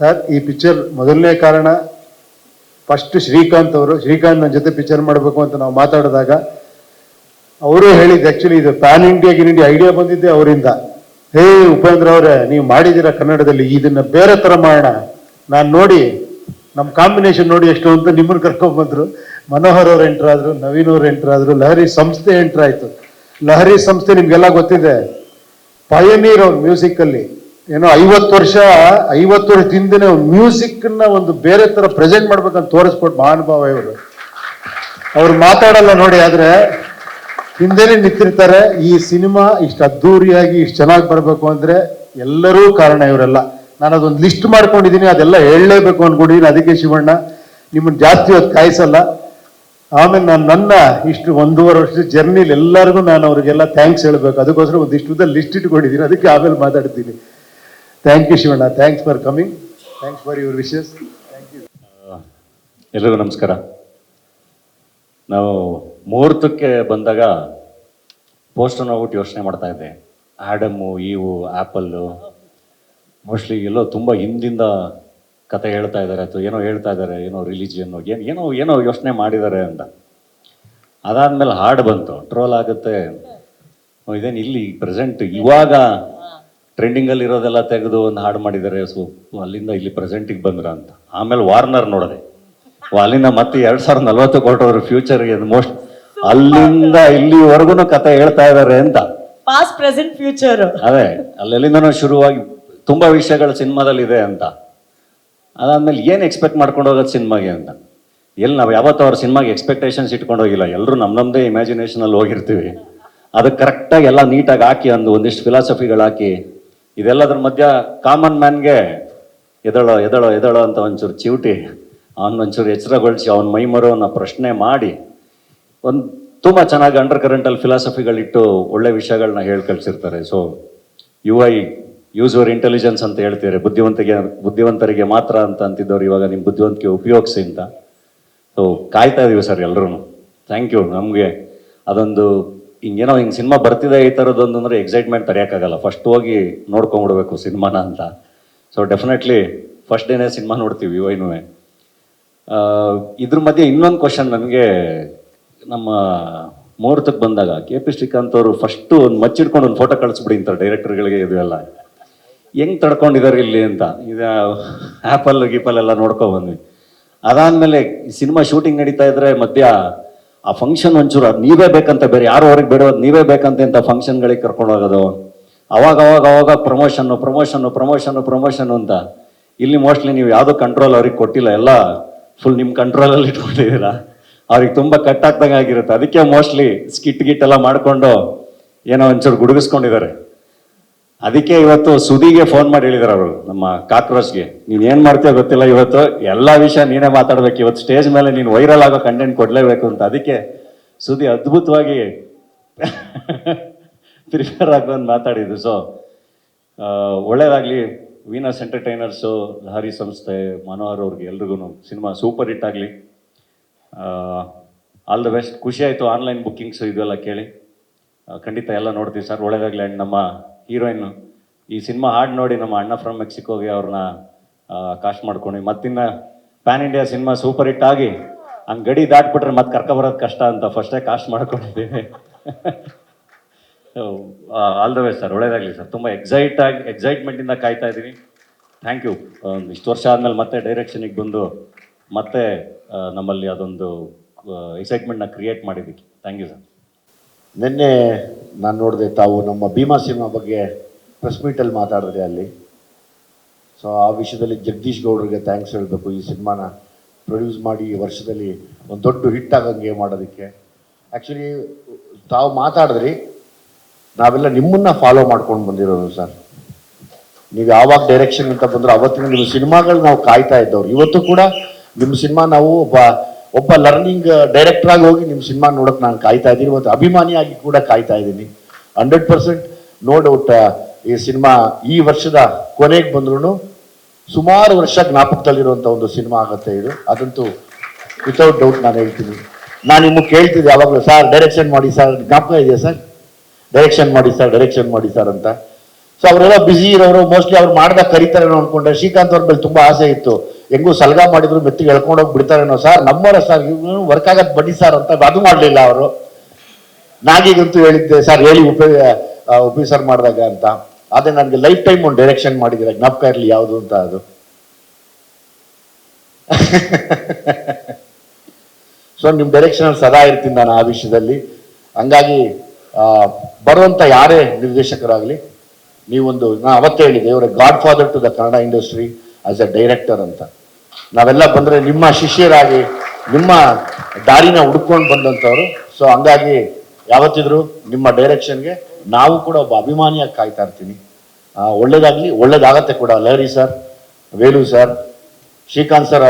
ಸರ್, ಈ ಪಿಕ್ಚರ್ ಮೊದಲನೇ ಕಾರಣ ಫಸ್ಟ್ ಶ್ರೀಕಾಂತ್ ನನ್ನ ಜೊತೆ ಪಿಕ್ಚರ್ ಮಾಡಬೇಕು ಅಂತ ನಾವು ಮಾತಾಡಿದಾಗ ಅವರು ಹೇಳಿದ್ದು, ಆ್ಯಕ್ಚುಲಿ ಇದು ಪ್ಯಾನ್ ಇಂಡಿಯಾ ಐಡಿಯಾ ಬಂದಿದ್ದೆ ಅವರಿಂದ. ಹೇ ಉಪೇಂದ್ರ ಅವರೇ, ನೀವು ಮಾಡಿದ್ದೀರಾ ಕನ್ನಡದಲ್ಲಿ, ಇದನ್ನ ಬೇರೆ ಥರ ಮಾಡೋಣ. ನಾನು ನೋಡಿ ನಮ್ಮ ಕಾಂಬಿನೇಷನ್ ನೋಡಿ ಎಷ್ಟು ಅಂತ ನಿಮ್ಮನ್ನು ಕರ್ಕೊಂಡ್ಬಂದ್ರು. ಮನೋಹರ್ ಅವ್ರು ಎಂಟ್ರ್ ಆದ್ರು, ನವೀನ್ ಅವ್ರು ಎಂಟ್ರ್ ಆದ್ರು, ಲಹರಿ ಸಂಸ್ಥೆ ಎಂಟ್ರ್ ಆಯ್ತು. ಲಹರಿ ಸಂಸ್ಥೆ ನಿಮ್ಗೆಲ್ಲ ಗೊತ್ತಿದೆ, ಪಯನೀರ್ ಅವ್ರು ಮ್ಯೂಸಿಕ್ ಅಲ್ಲಿ. ಏನೋ 50 ವರ್ಷದಿಂದನೇ ಮ್ಯೂಸಿಕ್ನ ಒಂದು ಬೇರೆ ತರ ಪ್ರೆಸೆಂಟ್ ಮಾಡ್ಬೇಕಂತ ತೋರಿಸ್ಕೊಟ್ಟು ಮಹಾನುಭಾವ ಇವರು. ಅವ್ರು ಮಾತಾಡಲ್ಲ ನೋಡಿ, ಆದ್ರೆ ಹಿಂದೆನೇ ನಿಂತಿರ್ತಾರೆ. ಈ ಸಿನಿಮಾ ಇಷ್ಟು ಅದ್ಧೂರಿಯಾಗಿ ಇಷ್ಟು ಚೆನ್ನಾಗಿ ಬರಬೇಕು ಅಂದ್ರೆ ಎಲ್ಲರೂ ಕಾರಣ ಇವರೆಲ್ಲ. ನಾನು ಅದೊಂದು ಲಿಸ್ಟ್ ಮಾಡ್ಕೊಂಡಿದ್ದೀನಿ, ಅದೆಲ್ಲ ಹೇಳಲೇಬೇಕು ಅನ್ಕೊಂಡಿದ್ದೀನಿ. ಅದಕ್ಕೆ ಶಿವಣ್ಣ ನಿಮ್ಮನ್ನು ಜಾಸ್ತಿ ಹೊತ್ತು ಕಾಯಿಸಲ್ಲ. ಆಮೇಲೆ ನನ್ನ ಇಷ್ಟು 1.5 ವರ್ಷದ ಜರ್ನಿಲಿ ಎಲ್ಲರಿಗೂ ನಾನು ಅವ್ರಿಗೆಲ್ಲ ಥ್ಯಾಂಕ್ಸ್ ಹೇಳ್ಬೇಕು. ಅದಕ್ಕೋಸ್ಕರ ಒಂದಿಷ್ಟು ಲಿಸ್ಟ್ ಇಟ್ಕೊಂಡಿದ್ದೀನಿ, ಅದಕ್ಕೆ ಆಮೇಲೆ ಮಾತಾಡ್ತೀನಿ. Thank you Shivanna, thanks for coming, thanks for your wishes. Thank you. ಎಲ್ರಿಗೂ ನಮಸ್ಕಾರ. ನಾವು ಮುಹೂರ್ತಕ್ಕೆ ಬಂದಾಗ ಪೋಸ್ಟರ್ ನೋಡ್ಬಿಟ್ಟು ಯೋಚನೆ ಮಾಡ್ತಾ ಇದ್ದೆ, ಆ್ಯಡಮ್ಮು, ಈವು, ಆ್ಯಪಲ್ಲು, ಮೋಸ್ಟ್ಲಿ ಎಲ್ಲೋ ತುಂಬ ಹಿಂದಿಂದ ಕತೆ ಹೇಳ್ತಾ ಇದ್ದಾರೆ ಅಥವಾ ಏನೋ ಹೇಳ್ತಾ ಇದ್ದಾರೆ, ಏನೋ ರಿಲಿಜಿಯನ್ ಏನೋ ಯೋಚನೆ ಮಾಡಿದ್ದಾರೆ ಅಂತ. ಅದಾದ್ಮೇಲೆ ಹಾಡು ಬಂತು, ಟ್ರೋಲ್ ಆಗುತ್ತೆ, ಇದೇನು ಇಲ್ಲಿ ಪ್ರೆಸೆಂಟ್ ಇವಾಗ ಟ್ರೆಂಡಿಂಗಲ್ಲಿ ಇರೋದೆಲ್ಲ ತೆಗೆದು ಒಂದು ಹಾಡು ಮಾಡಿದ್ದಾರೆ, ಸೊ ಅಲ್ಲಿಂದ ಇಲ್ಲಿ ಪ್ರೆಸೆಂಟಿಗೆ ಬಂದ್ರ ಅಂತ. ಆಮೇಲೆ ವಾರ್ನರ್ ನೋಡಿದೆ, ಅಲ್ಲಿಂದ ಮತ್ತೆ 2040 ಕೊಟ್ಟೋದ್ರು ಫ್ಯೂಚರ್ಗೆ, ಮೋಸ್ಟ್ ಅಲ್ಲಿಂದ ಇಲ್ಲಿವರೆಗೂ ಕತೆ ಹೇಳ್ತಾ ಇದ್ದಾರೆ ಅಂತ. ಪಾಸ್ಟ್ ಪ್ರೆಸೆಂಟ್ ಫ್ಯೂಚರ್ ಅದೇ ಅಲ್ಲೆಲ್ಲಿಂದನೂ ಶುರುವಾಗಿ ತುಂಬಾ ವಿಷಯಗಳು ಸಿನಿಮಾದಲ್ಲಿ ಇದೆ ಅಂತ. ಅದಾದ್ಮೇಲೆ ಏನು ಎಕ್ಸ್ಪೆಕ್ಟ್ ಮಾಡ್ಕೊಂಡು ಹೋಗೋದು ಸಿನಿಮಾಗೆ ಅಂತ. ಎಲ್ಲಿ ನಾವು ಯಾವತ್ತೂ ಅವ್ರ ಸಿನಿಮಾಗೆ ಎಕ್ಸ್ಪೆಕ್ಟೇಷನ್ಸ್ ಇಟ್ಕೊಂಡು ಹೋಗಿಲ್ಲ, ಎಲ್ಲರೂ ನಮ್ಮದೇ ಇಮ್ಯಾಜಿನೇಷನಲ್ಲಿ ಹೋಗಿರ್ತೀವಿ. ಅದಕ್ಕೆ ಕರೆಕ್ಟಾಗಿ ಎಲ್ಲ ನೀಟಾಗಿ ಹಾಕಿ ಒಂದಿಷ್ಟು ಫಿಲಾಸಫಿಗಳು ಹಾಕಿ, ಇದೆಲ್ಲದ್ರ ಮಧ್ಯ ಕಾಮನ್ ಮ್ಯಾನ್ಗೆ ಎದಳೋ ಎದಳೋ ಎದಳೋ ಅಂತ ಒಂಚೂರು ಚಿವುಟಿ ಒಂಚೂರು ಎಚ್ಚರಗೊಳಿಸಿ ಅವನ ಮೈಮರೋನ ಪ್ರಶ್ನೆ ಮಾಡಿ ಒಂದು ತುಂಬ ಚೆನ್ನಾಗಿ ಅಂಡರ್ ಕರೆಂಟಲ್ಲಿ ಫಿಲಾಸಫಿಗಳಿಟ್ಟು ಒಳ್ಳೆ ವಿಷಯಗಳನ್ನ ಹೇಳಿ ಕಳಿಸಿರ್ತಾರೆ. ಸೊ ಯೂಸ್ ಯುವರ್ ಇಂಟೆಲಿಜೆನ್ಸ್ ಅಂತ ಹೇಳ್ತಾರೆ, ಬುದ್ಧಿವಂತರಿಗೆ ಮಾತ್ರ ಅಂತ ಅಂತಿದ್ದವ್ರು ಇವಾಗ ನಿಮ್ಮ ಬುದ್ಧಿವಂತಿಕೆ ಉಪಯೋಗಿಸಿ ಅಂತ. ಸೊ ಕಾಯ್ತಾ ಇದೀವಿ ಸರ್ ಎಲ್ಲರೂ. Thank you. ನಮಗೆ ಅದೊಂದು ಹಿಂಗೇನೋ ಸಿನಿಮಾ ಬರ್ತಿದೆ ಈ ಥರದ್ದೊಂದು ಅಂದರೆ ಎಕ್ಸೈಟ್ಮೆಂಟ್ ತಡೆಯೋಕ್ಕಾಗಲ್ಲ, ಫಸ್ಟ್ ಹೋಗಿ ನೋಡ್ಕೊಂಬಿಡ್ಬೇಕು ಸಿನಿಮಾನ ಅಂತ. ಸೊ ಡೆಫಿನೆಟ್ಲಿ ಫಸ್ಟ್ ಡೇನೇ ಸಿನಿಮಾ ನೋಡ್ತೀವಿ ಇವೈನೂ. ಇದ್ರ ಮಧ್ಯೆ ಇನ್ನೊಂದು ಕ್ವಶನ್ ನನಗೆ, ನಮ್ಮ ಮುಹೂರ್ತಕ್ಕೆ ಬಂದಾಗ KP ಶ್ರೀಕಾಂತ್ ಅವರು ಫಸ್ಟು ಒಂದು ಮಚ್ಚಿಡ್ಕೊಂಡು ಒಂದು ಫೋಟೋ ಕಳಿಸ್ಬಿಡಿ ಅಂತಾರೆ ಡೈರೆಕ್ಟರ್ಗಳಿಗೆ. ಇದು ಎಲ್ಲ ಹೆಂಗೆ ತಡ್ಕೊಂಡಿದ್ದಾರೆ ಇಲ್ಲಿ ಅಂತ, ಇದು ಆ್ಯಪಲ್ ಗೀಪಲ್ಲೆಲ್ಲ ನೋಡ್ಕೊಬಂದ್ವಿ. ಅದಾದಮೇಲೆ ಸಿನಿಮಾ ಶೂಟಿಂಗ್ ನಡೀತಾ ಇದ್ರೆ ಮಧ್ಯ ಆ ಫಂಕ್ಷನ್ ಒಂಚೂರು ಅದು ನೀವೇ ಬೇಕಂತ, ಬೇರೆ ಯಾರು ಅವ್ರಿಗೆ ಬೇಡೋದು ನೀವೇ ಬೇಕಂತ ಇಂಥ ಫಂಕ್ಷನ್ಗಳಿಗೆ ಕರ್ಕೊಂಡು ಹೋಗೋದು. ಅವಾಗ ಪ್ರಮೋಷನ್ನು ಅಂತ. ಇಲ್ಲಿ ಮೋಸ್ಟ್ಲಿ ನೀವು ಯಾವುದೋ ಕಂಟ್ರೋಲ್ ಅವ್ರಿಗೆ ಕೊಟ್ಟಿಲ್ಲ, ಎಲ್ಲ ಫುಲ್ ನಿಮ್ಮ ಕಂಟ್ರೋಲಲ್ಲಿ ಇಟ್ಕೊಂಡಿದ್ದೀರಾ. ಅವ್ರಿಗೆ ತುಂಬ ಕಟ್ಟಾಗ್ದಂಗೆ ಆಗಿರುತ್ತೆ. ಅದಕ್ಕೆ ಮೋಸ್ಟ್ಲಿ ಸ್ಕಿಟ್ ಎಲ್ಲ ಮಾಡಿಕೊಂಡು ಏನೋ ಒಂಚೂರು ಗುಡುಗಿಸ್ಕೊಂಡಿದ್ದಾರೆ. ಅದಕ್ಕೆ ಇವತ್ತು ಸುದಿಗೆ ಫೋನ್ ಮಾಡಿ ಹೇಳಿದಾರೆ ಅವರು, ನಮ್ಮ ಕಾಕ್ರೋಚ್ಗೆ, ನೀನು ಏನು ಮಾಡ್ತೀಯೋ ಗೊತ್ತಿಲ್ಲ, ಇವತ್ತು ಎಲ್ಲ ವಿಷಯ ನೀನೇ ಮಾತಾಡ್ಬೇಕು, ಇವತ್ತು ಸ್ಟೇಜ್ ಮೇಲೆ ನೀನು ವೈರಲ್ ಆಗೋ ಕಂಟೆಂಟ್ ಕೊಡಲೇಬೇಕು ಅಂತ. ಅದಕ್ಕೆ ಸುದಿ ಅದ್ಭುತವಾಗಿ ಪ್ರಿಪೇರ್ ಆಗಿ ಬಂದು ಮಾತಾಡಿದ್ದು. ಸೊ ಒಳ್ಳೇದಾಗಲಿ. ವೀನಸ್ ಎಂಟರ್ಟೈನರ್ಸು, ಲಹರಿ ಸಂಸ್ಥೆ, ಮನೋಹರ್ ಅವ್ರಿಗೆ ಎಲ್ರಿಗೂ ಸಿನಿಮಾ ಸೂಪರ್ ಹಿಟ್ ಆಗಲಿ. All the best. ಖುಷಿ ಆಯಿತು ಆನ್ಲೈನ್ ಬುಕ್ಕಿಂಗ್ಸು ಇದೆಲ್ಲ ಕೇಳಿ. ಖಂಡಿತ ಎಲ್ಲ ನೋಡ್ತೀವಿ ಸರ್, ಒಳ್ಳೇದಾಗಲಿ. ಆ್ಯಂಡ್ ನಮ್ಮ ಹೀರೋಯಿನ್ನು ಈ ಸಿನಿಮಾ ಹಾಡು ನೋಡಿ ನಮ್ಮ ಅಣ್ಣ ಫ್ರಮ್ ಮೆಕ್ಸಿಕೋಗೆ ಅವ್ರನ್ನ ಕಾಸ್ಟ್ ಮಾಡ್ಕೊಂಡು ಮತ್ತಿನ್ನು PAN India cinema super hit ಆಗಿ ಹಂಗೆ ಗಡಿ ದಾಟ್ಬಿಟ್ರೆ ಮತ್ತೆ ಕರ್ಕೊಬರೋದು ಕಷ್ಟ ಅಂತ ಫಸ್ಟೇ ಕಾಸ್ಟ್ ಮಾಡ್ಕೊಂಡಿದ್ದೀವಿ. ಆಲ್ ದ ಬೆಸ್ಟ್ ಸರ್, ಒಳ್ಳೇದಾಗಲಿ ಸರ್. ತುಂಬ ಎಕ್ಸೈಟ್ಮೆಂಟಿಂದ ಕಾಯ್ತಾ ಇದ್ದೀನಿ. Thank you. ಇಷ್ಟು ವರ್ಷ ಆದಮೇಲೆ ಮತ್ತೆ ಡೈರೆಕ್ಷನಿಗೆ ಬಂದು ಮತ್ತೆ ನಮ್ಮಲ್ಲಿ ಅದೊಂದು ಎಕ್ಸೈಟ್ಮೆಂಟ್ನ ಕ್ರಿಯೇಟ್ ಮಾಡಿದ್ದಕ್ಕೆ ಥ್ಯಾಂಕ್ ಯು ಸರ್. ನಿನ್ನೆ ನಾನು ನೋಡಿದೆ, ತಾವು ನಮ್ಮ ಭೀಮಾ ಸಿನಿಮಾ ಬಗ್ಗೆ ಪ್ರೆಸ್ ಮೀಟಲ್ಲಿ ಮಾತಾಡಿದ್ರೆ ಅಲ್ಲಿ. ಸೊ ಆ ವಿಷಯದಲ್ಲಿ ಜಗದೀಶ್ ಗೌಡ್ರಿಗೆ ಥ್ಯಾಂಕ್ಸ್ ಹೇಳಬೇಕು. ಈ ಸಿನಿಮಾನ ಪ್ರೊಡ್ಯೂಸ್ ಮಾಡಿ ಈ ವರ್ಷದಲ್ಲಿ ಒಂದು ದೊಡ್ಡ ಹಿಟ್ ಆಗಂಗೆ ಮಾಡೋದಕ್ಕೆ. ಆ್ಯಕ್ಚುಲಿ ತಾವು ಮಾತಾಡಿದ್ರಿ, ನಾವೆಲ್ಲ ನಿಮ್ಮನ್ನು ಫಾಲೋ ಮಾಡ್ಕೊಂಡು ಬಂದಿರೋದು ಸರ್. ನೀವು ಯಾವಾಗ ಡೈರೆಕ್ಷನ್ ಅಂತ ಬಂದ್ರೆ ಅವತ್ತಿನ ನಿಮ್ಮ ಸಿನಿಮಾಗಳು ನಾವು ಕಾಯ್ತಾ ಇದ್ದವ್ರು. ಇವತ್ತು ಕೂಡ ನಿಮ್ಮ ಸಿನಿಮಾ ನಾವು ಒಬ್ಬ ಲರ್ನಿಂಗ್ ಡೈರೆಕ್ಟರ್ ಆಗಿ ಹೋಗಿ ನಿಮ್ಮ ಸಿನಿಮಾ ನೋಡೋಕೆ ನಾನು ಕಾಯ್ತಾ ಇದ್ದೀನಿ. ಇವತ್ತು ಅಭಿಮಾನಿಯಾಗಿ ಕೂಡ ಕಾಯ್ತಾ ಇದ್ದೀನಿ. 100% ನೋ ಡೌಟ್ ಈ ಸಿನಿಮಾ ಈ ವರ್ಷದ ಕೊನೆಗೆ ಬಂದ್ರೂ ಸುಮಾರು ವರ್ಷ ಜ್ಞಾಪಕದಲ್ಲಿರುವಂಥ ಒಂದು ಸಿನಿಮಾ ಆಗುತ್ತೆ ಇದು. ಅದಂತೂ ವಿತೌಟ್ ಡೌಟ್ ನಾನು ಹೇಳ್ತೀನಿ. ನಾನು ನಿಮಗೆ ಕೇಳ್ತಿದ್ದೆ ಯಾವಾಗಲೂ, ಸರ್ ಡೈರೆಕ್ಷನ್ ಮಾಡಿ ಸರ್, ಜ್ಞಾಪಕ ಇದೆಯಾ ಸರ್, ಡೈರೆಕ್ಷನ್ ಮಾಡಿ ಸರ್ ಅಂತ. ಸೊ ಅವರೆಲ್ಲ ಬ್ಯುಸಿ ಇರೋರು, ಮೋಸ್ಟ್ಲಿ ಅವ್ರು ಮಾಡ್ದಾಗ ಕರೀತಾರೇನೋ ಅಂದ್ಕೊಂಡ್ರೆ. ಶ್ರೀಕಾಂತ್ ಅವ್ರ ಮೇಲೆ ತುಂಬ ಆಸೆ ಇತ್ತು, ಹೆಂಗೂ ಸಲ್ಗ ಮಾಡಿದ್ರು ಮೆತ್ತಿಗೆ ಎಳ್ಕೊಂಡೋಗಿ ಬಿಡ್ತಾರೇನೋ ಸರ್, ನಮ್ಮವರ ಸರ್ ಇವ್ನು ವರ್ಕ್ ಆಗತ್ತೆ ಬನ್ನಿ ಸರ್ ಅಂತ. ಅದು ಮಾಡಲಿಲ್ಲ ಅವರು. ನಾಗೀಗಂತೂ ಹೇಳಿದ್ದೆ ಸರ್ ಹೇಳಿ ಉಪಿ ಸರ್ ಮಾಡಿದಾಗ ಅಂತ. ಅದೇ ನನಗೆ ಲೈಫ್ ಟೈಮ್ ಒಂದು ಡೈರೆಕ್ಷನ್ ಮಾಡಿದ್ದೀರ, ಜ್ಞಾಪಕ ಇರಲಿ ಯಾವುದು ಅಂತ ಅದು. ಸೊ ನಿಮ್ಮ ಡೈರೆಕ್ಷನ್ ಸದಾ ಇರ್ತೀನಿ ನಾನು ಆ ವಿಷಯದಲ್ಲಿ. ಹಂಗಾಗಿ ಬರುವಂಥ ಯಾರೇ ನಿರ್ದೇಶಕರಾಗಲಿ, ನೀವೊಂದು, ನಾನು ಅವತ್ತೇ ಹೇಳಿದೆ, ಇವರ godfather to the Kannada industry as a director ಅಂತ. ನಾವೆಲ್ಲ ಬಂದರೆ ನಿಮ್ಮ ಶಿಷ್ಯರಾಗಿ ನಿಮ್ಮ ದಾರಿನ ಹುಡ್ಕೊಂಡು ಬಂದಂಥವ್ರು. ಸೊ ಹಂಗಾಗಿ ಯಾವತ್ತಿದ್ರು ನಿಮ್ಮ ಡೈರೆಕ್ಷನ್ಗೆ ನಾವು ಕೂಡ ಒಬ್ಬ ಅಭಿಮಾನಿಯಾಗಿ ಕಾಯ್ತಾ ಇರ್ತೀನಿ. ಒಳ್ಳೇದಾಗಲಿ, ಒಳ್ಳೇದಾಗತ್ತೆ ಕೂಡ. Lahari sir, Velu sir, Srikanth sir,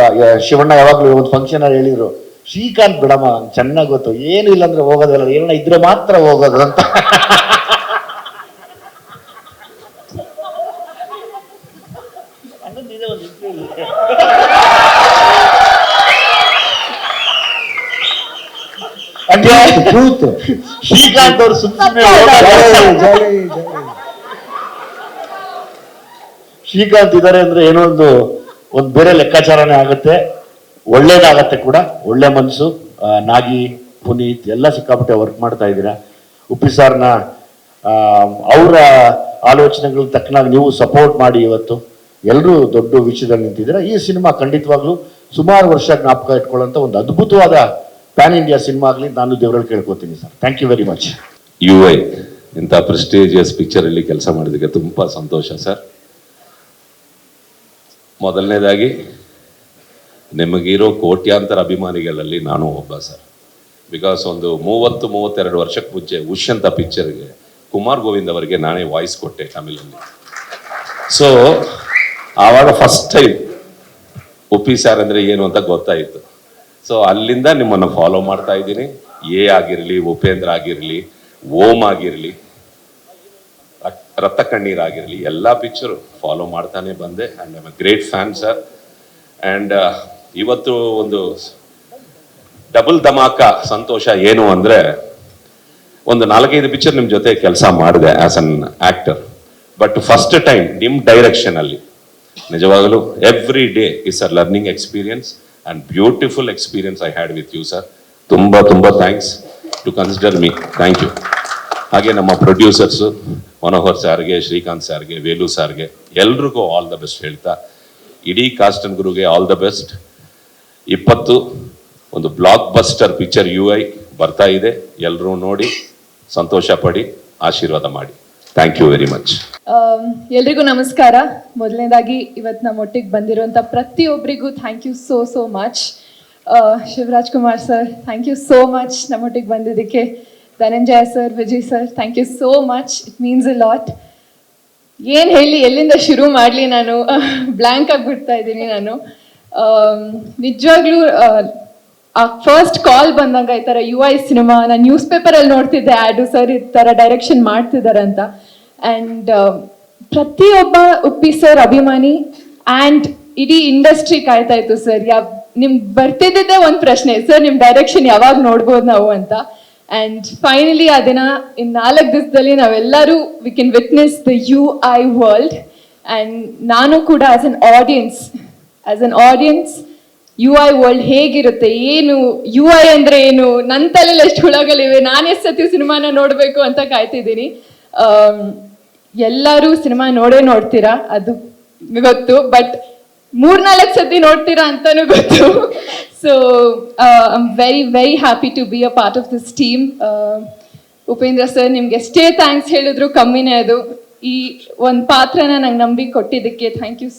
Shivanna ಯಾವಾಗಲೂ ಒಂದು ಫಂಕ್ಷನಲ್ಲಿ ಹೇಳಿದರು, ಶ್ರೀಕಾಂತ್ ಬಿಡಮ್ಮ ಚೆನ್ನಾಗಿ ಗೊತ್ತು, ಏನು ಇಲ್ಲ ಅಂದ್ರೆ ಹೋಗೋದಿಲ್ಲ, ಏನನ್ನ ಇದ್ರೆ ಮಾತ್ರ ಹೋಗೋದು ಅಂತ. ಶ್ರೀಕಾಂತ್ ಅವರು ಶ್ರೀಕಾಂತ್ ಇದ್ದಾರೆ ಅಂದ್ರೆ ಏನೋ ಒಂದು ಒಂದು ಬೇರೆ ಲೆಕ್ಕಾಚಾರನೇ ಆಗುತ್ತೆ, ಒಳ್ಳೇದಾಗತ್ತೆ ಕೂಡ. ಒಳ್ಳೆ ಮನಸ್ಸು, ನಾಗಿ, ಪುನೀತ್ ಎಲ್ಲ ಸಿಕ್ಕಾಪಟ್ಟೆ ವರ್ಕ್ ಮಾಡ್ತಾ ಇದ್ದೀರಾ. ಉಪ್ಪಿ ಸಾರ್ನ ಅವರ ಆಲೋಚನೆಗಳು ತಕ್ಕನಾಗಿ ನೀವು ಸಪೋರ್ಟ್ ಮಾಡಿ ಇವತ್ತು ಎಲ್ಲರೂ ದೊಡ್ಡ ವಿಷಯದಲ್ಲಿ ನಿಂತಿದ್ದೀರಾ. ಈ ಸಿನಿಮಾ ಖಂಡಿತವಾಗ್ಲೂ ಸುಮಾರು ವರ್ಷ ಜ್ಞಾಪಕ ಇಟ್ಕೊಳ್ಳೋಂಥ ಒಂದು ಅದ್ಭುತವಾದ ಪ್ಯಾನ್ ಇಂಡಿಯಾ ಸಿನಿಮಾ ಆಗಲಿ ನಾನು ದೇವರಲ್ಲಿ ಕೇಳ್ಕೊತೀನಿ sir. Thank you very much. UI ಇಂಥ ಪ್ರೆಸ್ಟೀಜಿಯಸ್ ಪಿಕ್ಚರಲ್ಲಿ ಕೆಲಸ ಮಾಡೋದಕ್ಕೆ ತುಂಬ ಸಂತೋಷ ಸರ್. ಮೊದಲನೇದಾಗಿ ನಿಮಗಿರೋ ಕೋಟ್ಯಾಂತರ ಅಭಿಮಾನಿಗಳಲ್ಲಿ ನಾನು ಒಬ್ಬ ಸರ್. ಬಿಕಾಸ್ ಒಂದು 32 ವರ್ಷಕ್ಕೆ ಮುಂಚೆ ಉಶ್ ಅಂತ ಪಿಕ್ಚರ್ಗೆ ಕುಮಾರ್ ಗೋವಿಂದ್ ಅವರಿಗೆ ನಾನೇ ವಾಯ್ಸ್ ಕೊಟ್ಟೆ ತಮಿಳಲ್ಲಿ. ಸೊ ಆವಾಗ ಫಸ್ಟ್ ಟೈಮ್ ಉಪ್ಪಿ ಸಾರ್ ಅಂದರೆ ಏನು ಅಂತ ಗೊತ್ತಾಯಿತು. ಸೊ ಅಲ್ಲಿಂದ ನಿಮ್ಮನ್ನು ಫಾಲೋ ಮಾಡ್ತಾ ಇದ್ದೀನಿ. ಆಗಿರಲಿ, ಉಪೇಂದ್ರ ಆಗಿರಲಿ, ಓಂ ಆಗಿರಲಿ, ರಕ್ತ ಕಣ್ಣೀರ್ ಆಗಿರಲಿ, ಎಲ್ಲ ಪಿಕ್ಚರು ಫಾಲೋ ಮಾಡ್ತಾನೆ ಬಂದೆ. And I'm A great fan sir. And ಇವತ್ತು ಒಂದು ಡಬಲ್ ಧಮಾಕ ಸಂತೋಷ ಏನು ಅಂದರೆ, ಒಂದು 4-5 ಪಿಕ್ಚರ್ ನಿಮ್ಮ ಜೊತೆ ಕೆಲಸ ಮಾಡಿದೆ as an actor. But first time ನಿಮ್ಮ ಡೈರೆಕ್ಷನಲ್ಲಿ ನಿಜವಾಗಲೂ every day is a learning experience and beautiful experience I had with you sir. ತುಂಬ ತುಂಬ thanks to consider me. Thank you. ಹಾಗೆ ನಮ್ಮ ಪ್ರೊಡ್ಯೂಸರ್ಸು ಮನೋಹರ್ ಸಾರ್ಗೆ, ಶ್ರೀಕಾಂತ್ ಸಾರ್ಗೆ, ವೇಲು ಸಾರ್ಗೆ ಎಲ್ರಿಗೂ ಆಲ್ ದ ಬೆಸ್ಟ್ ಹೇಳ್ತಾ, ಇಡೀ ಕಾಸ್ಟ್ ಅಂಡ್ ಗುರುಗೆ ಆಲ್ ದ ಬೆಸ್ಟ್. 20 ಒಂದು ಬ್ಲಾಕ್ ಬಸ್ಟರ್ ಪಿಕ್ಚರ್ UI ಬರ್ತಾ ಇದೆ. ಎಲ್ಲರೂ ನೋಡಿ ಸಂತೋಷ ಪಡಿ, ಆಶೀರ್ವಾದ ಮಾಡಿ. Thank you very much. ಎಲ್ರಿಗೂ ನಮಸ್ಕಾರ. ಮೊದಲನೇದಾಗಿ ಇವತ್ತು ನಮ್ಮ ಒಟ್ಟಿಗೆ ಬಂದಿರುವಂಥ ಪ್ರತಿಯೊಬ್ಬರಿಗೂ thank you so much. Shivaraj Kumar sir, thank you so much ನಮ್ಮೊಟ್ಟಿಗೆ ಬಂದಿದ್ದಕ್ಕೆ. Dhananjaya sir, Vijay sir, thank you so much. It means a lot. ಏನು ಹೇಳಿ, ಎಲ್ಲಿಂದ ಶುರು ಮಾಡಲಿ, ನಾನು ಬ್ಲ್ಯಾಂಕ್ ಆಗಿಬಿಡ್ತಾ ಇದ್ದೀನಿ ನಾನು. ನಿಜವಾಗ್ಲೂ ಆ ಫಸ್ಟ್ ಕಾಲ್ ಬಂದಾಗ ಈ ಥರ UI ಸಿನಿಮಾ, ನಾನು ನ್ಯೂಸ್ ಪೇಪರಲ್ಲಿ ನೋಡ್ತಿದ್ದೆ ಆ್ಯಡು, ಸರ್ ಈ ಥರ ಡೈರೆಕ್ಷನ್ ಮಾಡ್ತಿದ್ದಾರೆ ಅಂತ. ಆ್ಯಂಡ್ ಪ್ರತಿಯೊಬ್ಬ ಉಪ್ಪಿ ಸರ್ ಅಭಿಮಾನಿ ಆ್ಯಂಡ್ ಇಡೀ ಇಂಡಸ್ಟ್ರಿ ಕಾಯ್ತಾ ಇತ್ತು ಸರ್. ನಿಮ್ಗೆ ಬರ್ತಿದ್ದಿದ್ದೇ ಒಂದು ಪ್ರಶ್ನೆ, ಸರ್ ನಿಮ್ಮ ಡೈರೆಕ್ಷನ್ ಯಾವಾಗ ನೋಡ್ಬೋದು ನಾವು ಅಂತ. ಆ್ಯಂಡ್ ಫೈನಲಿ ಆ ದಿನ ಇನ್ನು 4 ದಿವಸದಲ್ಲಿ ನಾವೆಲ್ಲರೂ we can witness the UI world. And ನಾನು ಕೂಡ as an audience UI world ಹೇಗಿರುತ್ತೆ, ಏನು UI ಅಂದರೆ ಏನು, ನನ್ನ ತಲೆಯಲ್ಲಿ ಎಷ್ಟು ಹುಳಗಳಿವೆ, ನಾನು ಎಷ್ಟು ಸತಿ ಸಿನಿಮಾನ ನೋಡಬೇಕು ಅಂತ ಕಾಯ್ತಿದ್ದೀನಿ. ಎಲ್ಲರೂ ಸಿನಿಮಾ ನೋಡ್ತೀರಾ, ಅದು ಗೊತ್ತು. ಬಟ್ 3-4 ಸತಿ ನೋಡ್ತೀರಾ ಅಂತಾನೂ ಗೊತ್ತು. So I am very happy to be a part of this team. Upendra sir, ನಿಮ್ಗೆ ಎಷ್ಟೇ ಥ್ಯಾಂಕ್ಸ್ ಹೇಳಿದ್ರು ಕಮ್ಮಿನೇ ಅದು. ಈ ಒಂದು ಪಾತ್ರನ ನಂಗೆ ನಂಬಿ ಕೊಟ್ಟಿದ್ದಕ್ಕೆ thank you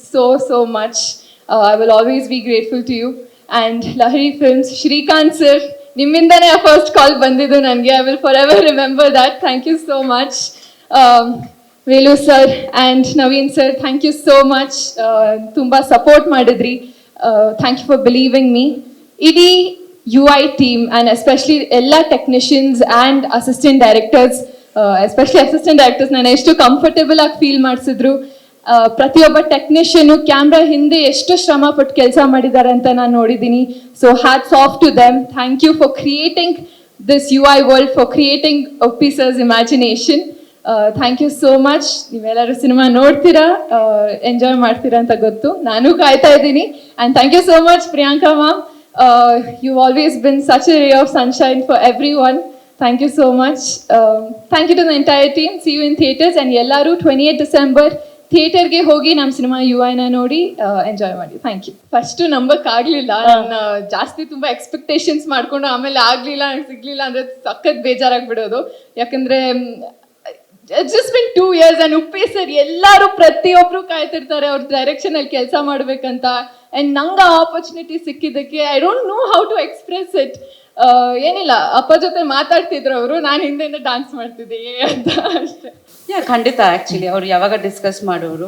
so much. I will always be grateful to you. And Lahiri Films, Shrikant sir, ನಿಮ್ಮಿಂದನೇ ಆ ಫಸ್ಟ್ ಕಾಲ್ ಬಂದಿದ್ದು ನನಗೆ. I will forever remember that. Thank you so much. Velu sir and Naveen sir, thank you so much. ತುಂಬಾ ಸಪೋರ್ಟ್ ಮಾಡಿದ್ರಿ. Thank you for believing me. ಇಡೀ UI team and especially ಎಲ್ಲ technicians and assistant directors, especially assistant directors ನಾನು ಎಷ್ಟು ಕಂಫರ್ಟೇಬಲ್ ಆಗಿ ಫೀಲ್ ಮಾಡಿಸಿದ್ರು. ಪ್ರತಿಯೊಬ್ಬ ಟೆಕ್ನಿಷಿಯನು ಕ್ಯಾಮ್ರಾ ಹಿಂದೆ ಎಷ್ಟು ಶ್ರಮ ಪಟ್ಟು ಕೆಲಸ ಮಾಡಿದ್ದಾರೆ ಅಂತ ನಾನು ನೋಡಿದ್ದೀನಿ. So hats off to them. Thank you for creating this UI world, for creating Uppi sir's imagination. Thank you so much. ನೀವೆಲ್ಲರೂ ಸಿನಿಮಾ ನೋಡ್ತೀರಾ, ಎಂಜಾಯ್ ಮಾಡ್ತೀರಾ ಅಂತ ಗೊತ್ತು, ನಾನು ಕಾಯ್ತಾ ಇದ್ದೀನಿ. And thank you so much Priyanka ma'am. You always been such a ray of sunshine for everyone. Thank you so much. Thank you to the entire team. See you in theatres. And ಎಲ್ಲರೂ 28 ಡಿಸೆಂಬರ್ ಥಿಯೇಟರ್ಗೆ ಹೋಗಿ ನಮ್ಮ ಸಿನಿಮಾ UIನ ನೋಡಿ ಎಂಜಾಯ್ ಮಾಡಿ. Thank you. ಫಸ್ಟು ನಂಬಕ್ಕಾಗಲಿಲ್ಲ, ನಾನು ಜಾಸ್ತಿ ತುಂಬ ಎಕ್ಸ್ಪೆಕ್ಟೇಷನ್ಸ್ ಮಾಡಿಕೊಂಡು ಆಮೇಲೆ ಆಗಲಿಲ್ಲ, ನಂಗೆ ಸಿಗಲಿಲ್ಲ ಅಂದರೆ ಸಖತ್ ಬೇಜಾರಾಗ್ಬಿಡೋದು. ಯಾಕಂದರೆ just been 2 years and Uppi sir ಎಲ್ಲರೂ ಪ್ರತಿಯೊಬ್ಬರು ಕಾಯ್ತಿರ್ತಾರೆ ಅವ್ರ ಡೈರೆಕ್ಷನಲ್ಲಿ ಕೆಲಸ ಮಾಡಬೇಕಂತ. ಆ್ಯಂಡ್ ನಂಗೆ ಆಪರ್ಚುನಿಟಿ ಸಿಕ್ಕಿದ್ದಕ್ಕೆ I don't know how to express it. ಏನಿಲ್ಲ, ಅಪ್ಪ ಜೊತೆ ಮಾತಾಡ್ತಿದ್ರು ಅವರು, ನಾನು ಹಿಂದೆಯಿಂದ ಡಾನ್ಸ್ ಮಾಡ್ತಿದ್ದೆ ಅಂತ ಅಷ್ಟೇ. ಖಂಡಿತ. ಆ್ಯಕ್ಚುಲಿ ಅವ್ರು ಯಾವಾಗ ಡಿಸ್ಕಸ್ ಮಾಡೋರು.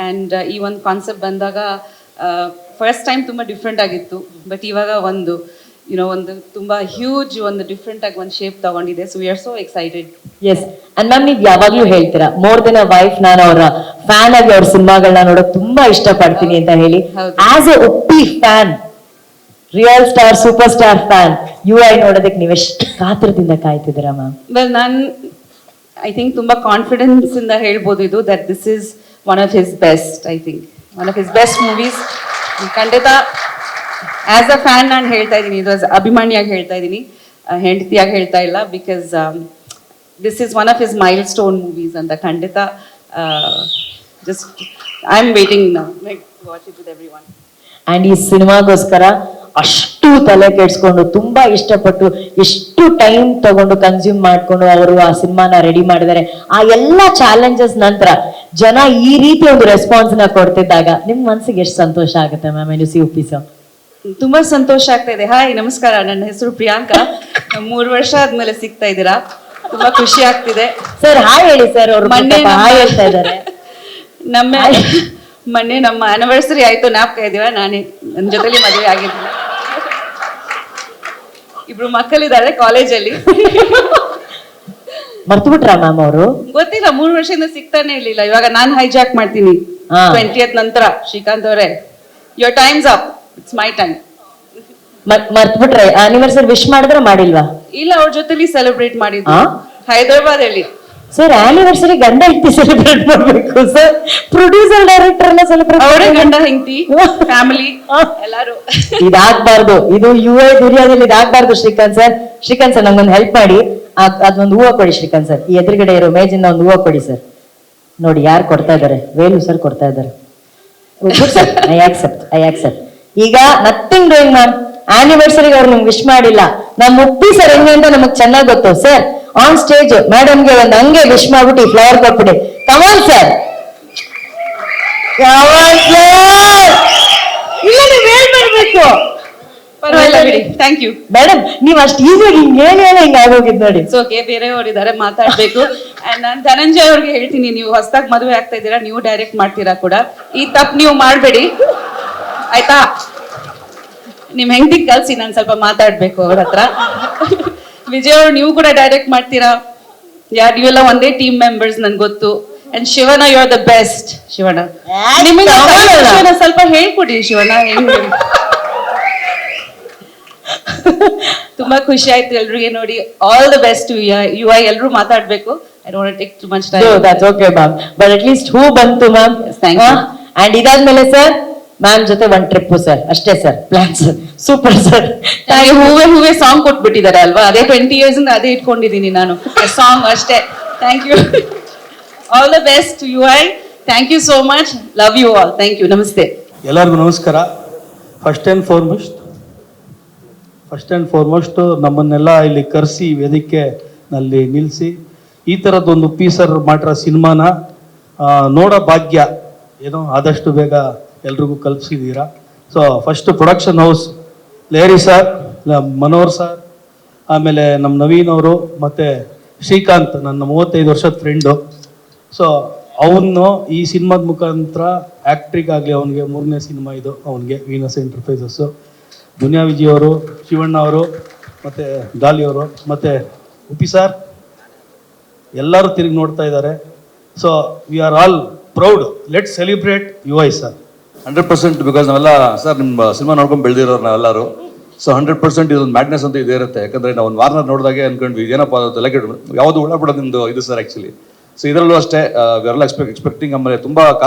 ಆ್ಯಂಡ್ ಈ ಒಂದು ಕಾನ್ಸೆಪ್ಟ್ ಬಂದಾಗ ಫಸ್ಟ್ ಟೈಮ್ ತುಂಬ ಡಿಫ್ರೆಂಟ್ ಆಗಿತ್ತು. ಬಟ್ ಇವಾಗ ಒಂದು ತುಂಬ ಹ್ಯೂಜ್ ಒಂದು ಡಿಫ್ರೆಂಟ್ ಆಗಿ ಒಂದು ಶೇಪ್ ತಗೊಂಡಿದೆ. So we are so excited. Yes. And ma'am, ನೀವು ಯಾವಾಗ್ಲೂ ಹೇಳ್ತೀರಾ ಮೋರ್ ದೆನ್ ಅ ವೈಫ್, ನಾನು ಅವರ ಫ್ಯಾನ್ ಆಗಿ ಅವ್ರ ಸಿನಿಮಾಗಳನ್ನ ನೋಡೋಕೆ ತುಂಬಾ ಇಷ್ಟಪಡ್ತೀನಿ ಅಂತ ಹೇಳಿ. As A Uppi fan, real star, super star fan, UI ನೋಡೋದಕ್ಕೆ ನೀವೆಷ್ಟು ಕಾತರದಿಂದ ಕಾಯ್ತಿದ್ದೀರಾ ಮ್ಯಾಮ್? ವೆಲ್, ನಾನು ಐ ಥಿಂಕ್ ತುಂಬ ಕಾನ್ಫಿಡೆನ್ಸ್ ಇಂದ ಹೇಳ್ಬೋದು ಇದು, that this is one of his best. I think one of his best movies. ಖಂಡಿತ ಆಸ್ ಅ ಫ್ಯಾನ್ ನಾನು ಹೇಳ್ತಾ ಇದ್ದೀನಿ, ಇದು ಅಭಿಮಾನಿಯಾಗಿ ಹೇಳ್ತಾ ಇದ್ದೀನಿ, ಹೆಂಡತಿಯಾಗಿ ಹೇಳ್ತಾ ಇಲ್ಲ. Because this is one of his milestone movies ಅಂತ. ಖಂಡಿತ just I am waiting now, like watch it with everyone. And ಈ ಸಿನಿಮಾಗೋಸ್ಕರ ಅಷ್ಟು ತಲೆ ಕೆಡ್ಸ್ಕೊಂಡು ತುಂಬಾ ಇಷ್ಟಪಟ್ಟು ಎಷ್ಟು ಟೈಮ್ ತಗೊಂಡು ಕನ್ಸ್ಯೂಮ್ ಮಾಡ್ಕೊಂಡು ಅವರು ಆ ಸಿನಿಮಾನ ರೆಡಿ ಮಾಡಿದ್ದಾರೆ. ಆ ಎಲ್ಲ ಚಾಲೆಂಜಸ್ ನಂತರ ಜನ ಈ ರೀತಿ ಒಂದು ರೆಸ್ಪಾನ್ಸ್ ನ ಕೊಡ್ತಿದ್ದಾಗ ನಿಮ್ ಮನ್ಸಿಗೆ ಎಷ್ಟು ಸಂತೋಷ ಆಗುತ್ತೆ ma'am U C Uppi sir? ತುಂಬಾ ಸಂತೋಷ ಆಗ್ತಾ ಇದೆ. ಹಾಯ್ ನಮಸ್ಕಾರ, ನನ್ನ ಹೆಸರು ಪ್ರಿಯಾಂಕಾ. 3 ವರ್ಷ ಆದ್ಮೇಲೆ ಸಿಗ್ತಾ ಇದ್ದೀರಾ, ತುಂಬಾ ಖುಷಿ ಆಗ್ತಿದೆ. ಸರ್ ಹಾಯ್ ಹೇಳಿ ಸರ್. ಅವ್ರು ಮೊನ್ನೆ ಹಾಯ್ ಹೇಳ್ತಾ ಇದ್ದಾರೆ. ಮೊನ್ನೆ ನಮ್ಮ ಆನಿವರ್ಸರಿ ಆಯ್ತು, ಜ್ಞಾಪಕ ಇದೀವ? ನಾನೇ ನನ್ನ ಜೊತೆಲಿ ಮದುವೆ ಆಗಿದ್ದೀನಿ, ಇಬ್ರು ಮಕ್ಕಳಿದ್ದಾರೆ ಕಾಲೇಜಲ್ಲಿ. ಮರ್ತು ಬಿಟ್ರಾ ಮ್ಯಾಮ್ ಅವರು? ಗೊತ್ತಿಲ್ಲ, 3 ವರ್ಷದಿಂದ ಸಿಗ್ತಾನೆ ಇರ್ಲಿಲ್ಲ. ಇವಾಗ ನಾನು ಹೈಜಾಕ್ ಮಾಡ್ತೀನಿ 20th ನಂತರ. ಶ್ರೀಕಾಂತ್ ಅವರೇ, your times up, it's my time. ಮರ್ತು ಬಿಟ್ರೆ ಆನಿವರ್ಸರಿ ವಿಶ್ ಮಾಡಿದ್ರೆ ಮಾಡಿಲ್ವಾ? ಇಲ್ಲ, ಅವ್ರ ಜೊತೆಲಿ ಸೆಲೆಬ್ರೇಟ್ ಮಾಡಿದ್ದು ಹೈದರಾಬಾದ್ ಅಲ್ಲಿ. ಸರ್ ಆನಿವರ್ಸರಿ ಗಂಡ ಹೆಂಡತಿ ಸೆಲೆಬ್ರೇಟ್ ಮಾಡ್ಬೇಕು ಸರ್, ಪ್ರೊಡ್ಯೂಸರ್ ಡೈರೆಕ್ಟರ್ ಎಲ್ಲ ಸೆಲೆಬ್ರೇಟ್ ಅವರೇ ಗಂಡ ಹೆಂಡತಿ ಫ್ಯಾಮಿಲಿ ಎಲ್ಲಾರು. ಇದಾಗ್ಬಾರ್ದು, ಇದು UA ದುರ್ಯಾದಲ್ಲಿ ಇದಾಗ್ಬಾರ್ದು. ಶ್ರೀಕಾಂತ್ ಸರ್, ಶ್ರೀಕಾಂತ್ ಸರ್ ನಮ್ಗೊಂದು ಹೆಲ್ಪ್ ಮಾಡಿ, ಅದೊಂದು ಹೂವು ಕೊಡಿ ಶ್ರೀಕಾಂತ್ ಸರ್. ಈ ಎದುರುಗಡೆ ಇರೋ ಮೇಜಿಂದ ಒಂದು ಹೂವು ಕೊಡಿ ಸರ್. ನೋಡಿ ಯಾರು ಕೊಡ್ತಾ ಇದ್ದಾರೆ, ವೇಲು ಸರ್ ಕೊಡ್ತಾ ಇದ್ದಾರೆ. Sir I accept. ಈಗ ನಥಿಂಗ್ ಡೂಯಿಂಗ್ ಮ್ಯಾಮ್, ಆನಿವರ್ಸರಿಗೆ ಅವ್ರು ನಿಮ್ಗೆ ವಿಶ್ ಮಾಡಿಲ್ಲ. ನಮ್ಮ ಉಪ್ಪಿ ಸರ್ ಹೆಂಗೆ ಅಂತ ನಮಗ್ ಚೆನ್ನಾಗಿ ಗೊತ್ತು ಸರ್. ಆನ್ ಸ್ಟೇಜ್ ಮೇಡಮ್ಗೆ ಒಂದು ಹಂಗೆ ವಿಶ್ ಮಾಡ್ಬಿಟ್ಟು ಫ್ಲವರ್ ಕೊಟ್ಬಿಡಿ. ಕಮಾನ್ ಸರ್, ಇಲ್ಲ ನೀವು ಹೇಳ್ಬಿಡ್ಬೇಕು. ಪರವಾಗಿಲ್ಲ ಬಿಡಿ, ಥ್ಯಾಂಕ್ ಯು ಮೇಡಮ್. ನೀವ್ ಅಷ್ಟು ಈಸಿಯಾಗಿ ಹಿಂಗೆ ಹೇಳಿ ಹಿಂಗೆ ಆಗೋಗಿದ್ ನೋಡಿ. ಇಟ್ಸ್ ಓಕೆ, ಬೇರೆಯವರಿದ್ದಾರೆ ಮಾತಾಡ್ಬೇಕು. ಅಂಡ್ ನಾನು ಧನಂಜಯ್ ಅವ್ರಿಗೆ ಹೇಳ್ತೀನಿ, ನೀವು ಹೊಸದಾಗಿ ಮದುವೆ ಆಗ್ತಾ ಇದ್ದೀರಾ, ನೀವು ಡೈರೆಕ್ಟ್ ಮಾಡ್ತೀರಾ ಕೂಡ, ಈ ತಪ್ಪು ನೀವು ಮಾಡಬೇಡಿ ಆಯ್ತಾ? ನಿಮ್ ಹೆಂಡತಿ ಕಲ್ಸಿ, ನಾನು ಸ್ವಲ್ಪ ಮಾತಾಡ್ಬೇಕು ಅವ್ರ ಹತ್ರ. ವಿಜಯ್ ಅವ್ರು, ನೀವು ಕೂಡ ಡೈರೆಕ್ಟ್ ಮಾಡ್ತೀರಾ? ನೀವೆಲ್ಲ ಒಂದೇ ಟೀಮ್ ಮೆಂಬರ್ಸ್, ನನ್ಗೆ ಗೊತ್ತು. And Shivanna, you are the best. Shivanna, ನಿಮಗೆ ಸ್ವಲ್ಪ ಹೇಳ್ಕೊಡಿ ಶಿವಣ್ಣ. ತುಂಬಾ ಖುಷಿ ಆಯ್ತು ಎಲ್ರಿಗೆ ನೋಡಿ. All the best to UI. ಎಲ್ಲರೂ ಮಾತಾಡ್ಬೇಕು. I don't take too much time. That's okay ma'am, but at least ಹೂ ಬಂತು ಮ್ಯಾಮ್. Thank you. ಅಂಡ್ ಇದಾದ್ಮೇಲೆ ಸರ್ ಮ್ಯಾಮ್ ಜೊತೆ ಒಂದು ಟ್ರಿಪ್ ಸರ್, ಅಷ್ಟೇ sir plan sir. Super sir. ಹೂವೇ ಸಾಂಗ್ ಕೊಟ್ಬಿಟ್ಟಿದ್ದಾರೆ ಅಲ್ವಾ? ಅದೇ 20 years ಇಂದ ಅದೇ ಇಟ್ಕೊಂಡಿದ್ದೀನಿ ನಾನು, ಸಾಂಗ್ ಅಷ್ಟೇ. Thank you. All the best UI. Thank you so much. Love you all. Thank you. ನಮಸ್ತೆ ಎಲ್ಲರಿಗೂ ನಮಸ್ಕಾರ. ಫಸ್ಟ್ ಆ್ಯಂಡ್ ಫಾರ್ಮೋಸ್ಟ್ ನಮ್ಮನ್ನೆಲ್ಲ ಇಲ್ಲಿ ಕರೆಸಿ ವೇದಿಕೆನಲ್ಲಿ ನಿಲ್ಲಿಸಿ ಈ ಥರದ್ದೊಂದು ಉಪ್ಪಿ ಸರ್ ಮಾಡಿರೋ ಸಿನಿಮಾನ ನೋಡೋ ಭಾಗ್ಯ ಏನೋ ಆದಷ್ಟು ಬೇಗ ಎಲ್ರಿಗೂ ಕಲ್ಪಿಸಿದ್ದೀರಾ. ಸೊ ಫಸ್ಟ್ ಪ್ರೊಡಕ್ಷನ್ ಹೌಸ್ ಲೇರಿ ಸರ್, ಮನೋಹರ್ ಸರ್, ಆಮೇಲೆ ನಮ್ಮ ನವೀನ್ ಅವರು, ಮತ್ತು ಶ್ರೀಕಾಂತ್ ನನ್ನ 35 ವರ್ಷದ ಫ್ರೆಂಡು. ಸೊ ಅವನು ಈ ಸಿನಿಮಾದ ಮುಖಾಂತರ ಆ್ಯಕ್ಟ್ರಿಗಾಗಲಿ ಅವನಿಗೆ 3ನೇ ಸಿನಿಮಾ ಇದು ಅವನಿಗೆ, ವೀನಸ್ ಎಂಟರ್ಪ್ರೈಸಸ್ಸು. ದುನಿಯಾ ವಿಜಯ್ ಅವರು, ಶಿವಣ್ಣ ಅವರು, ಮತ್ತು ಗಾಲಿ ಅವರು, ಮತ್ತು ಉಪ್ಪಿ ಸರ್ ಎಲ್ಲರೂ ತಿರುಗಿ ನೋಡ್ತಾ ಇದ್ದಾರೆ. So we are all proud. Let celebrate UI sir. 100%, because ನಾವೆಲ್ಲ ಸರ್ ನಿಮ್ಮ ಸಿನಿಮಾ ನೋಡ್ಕೊಂಡು ಬೆಳೆದಿರೋರು ನಾವೆಲ್ಲರೂ. ಸೊ 100% ಇದೊಂದು ಮ್ಯಾಡ್ನೆಸ್ ಅಂತ ಇದೇ ಇರುತ್ತೆ. ಯಾಕಂದರೆ ನಾವು ಒಂದು ವಾರ್ನರ್ ನೋಡಿದಾಗೆ ಅನ್ಕೊಂಡ್ವಿ ಏನಪ್ಪ ಅದು ಎಲ್ಲ ಕೆಟ್ಟು ಯಾವುದು ಉಳ ಬಿಡೋದು ನಿಮ್ಮದು ಇದು ಸರ್ ಆ್ಯಕ್ಚುಲಿ. ಸೊ ಇದರಲ್ಲೂ ಅಷ್ಟೇ ವೆರಲ್ಲ ಎಕ್ಸ್ಪೆಕ್ಟಿಂಗ್. ಆಮೇಲೆ ತುಂಬ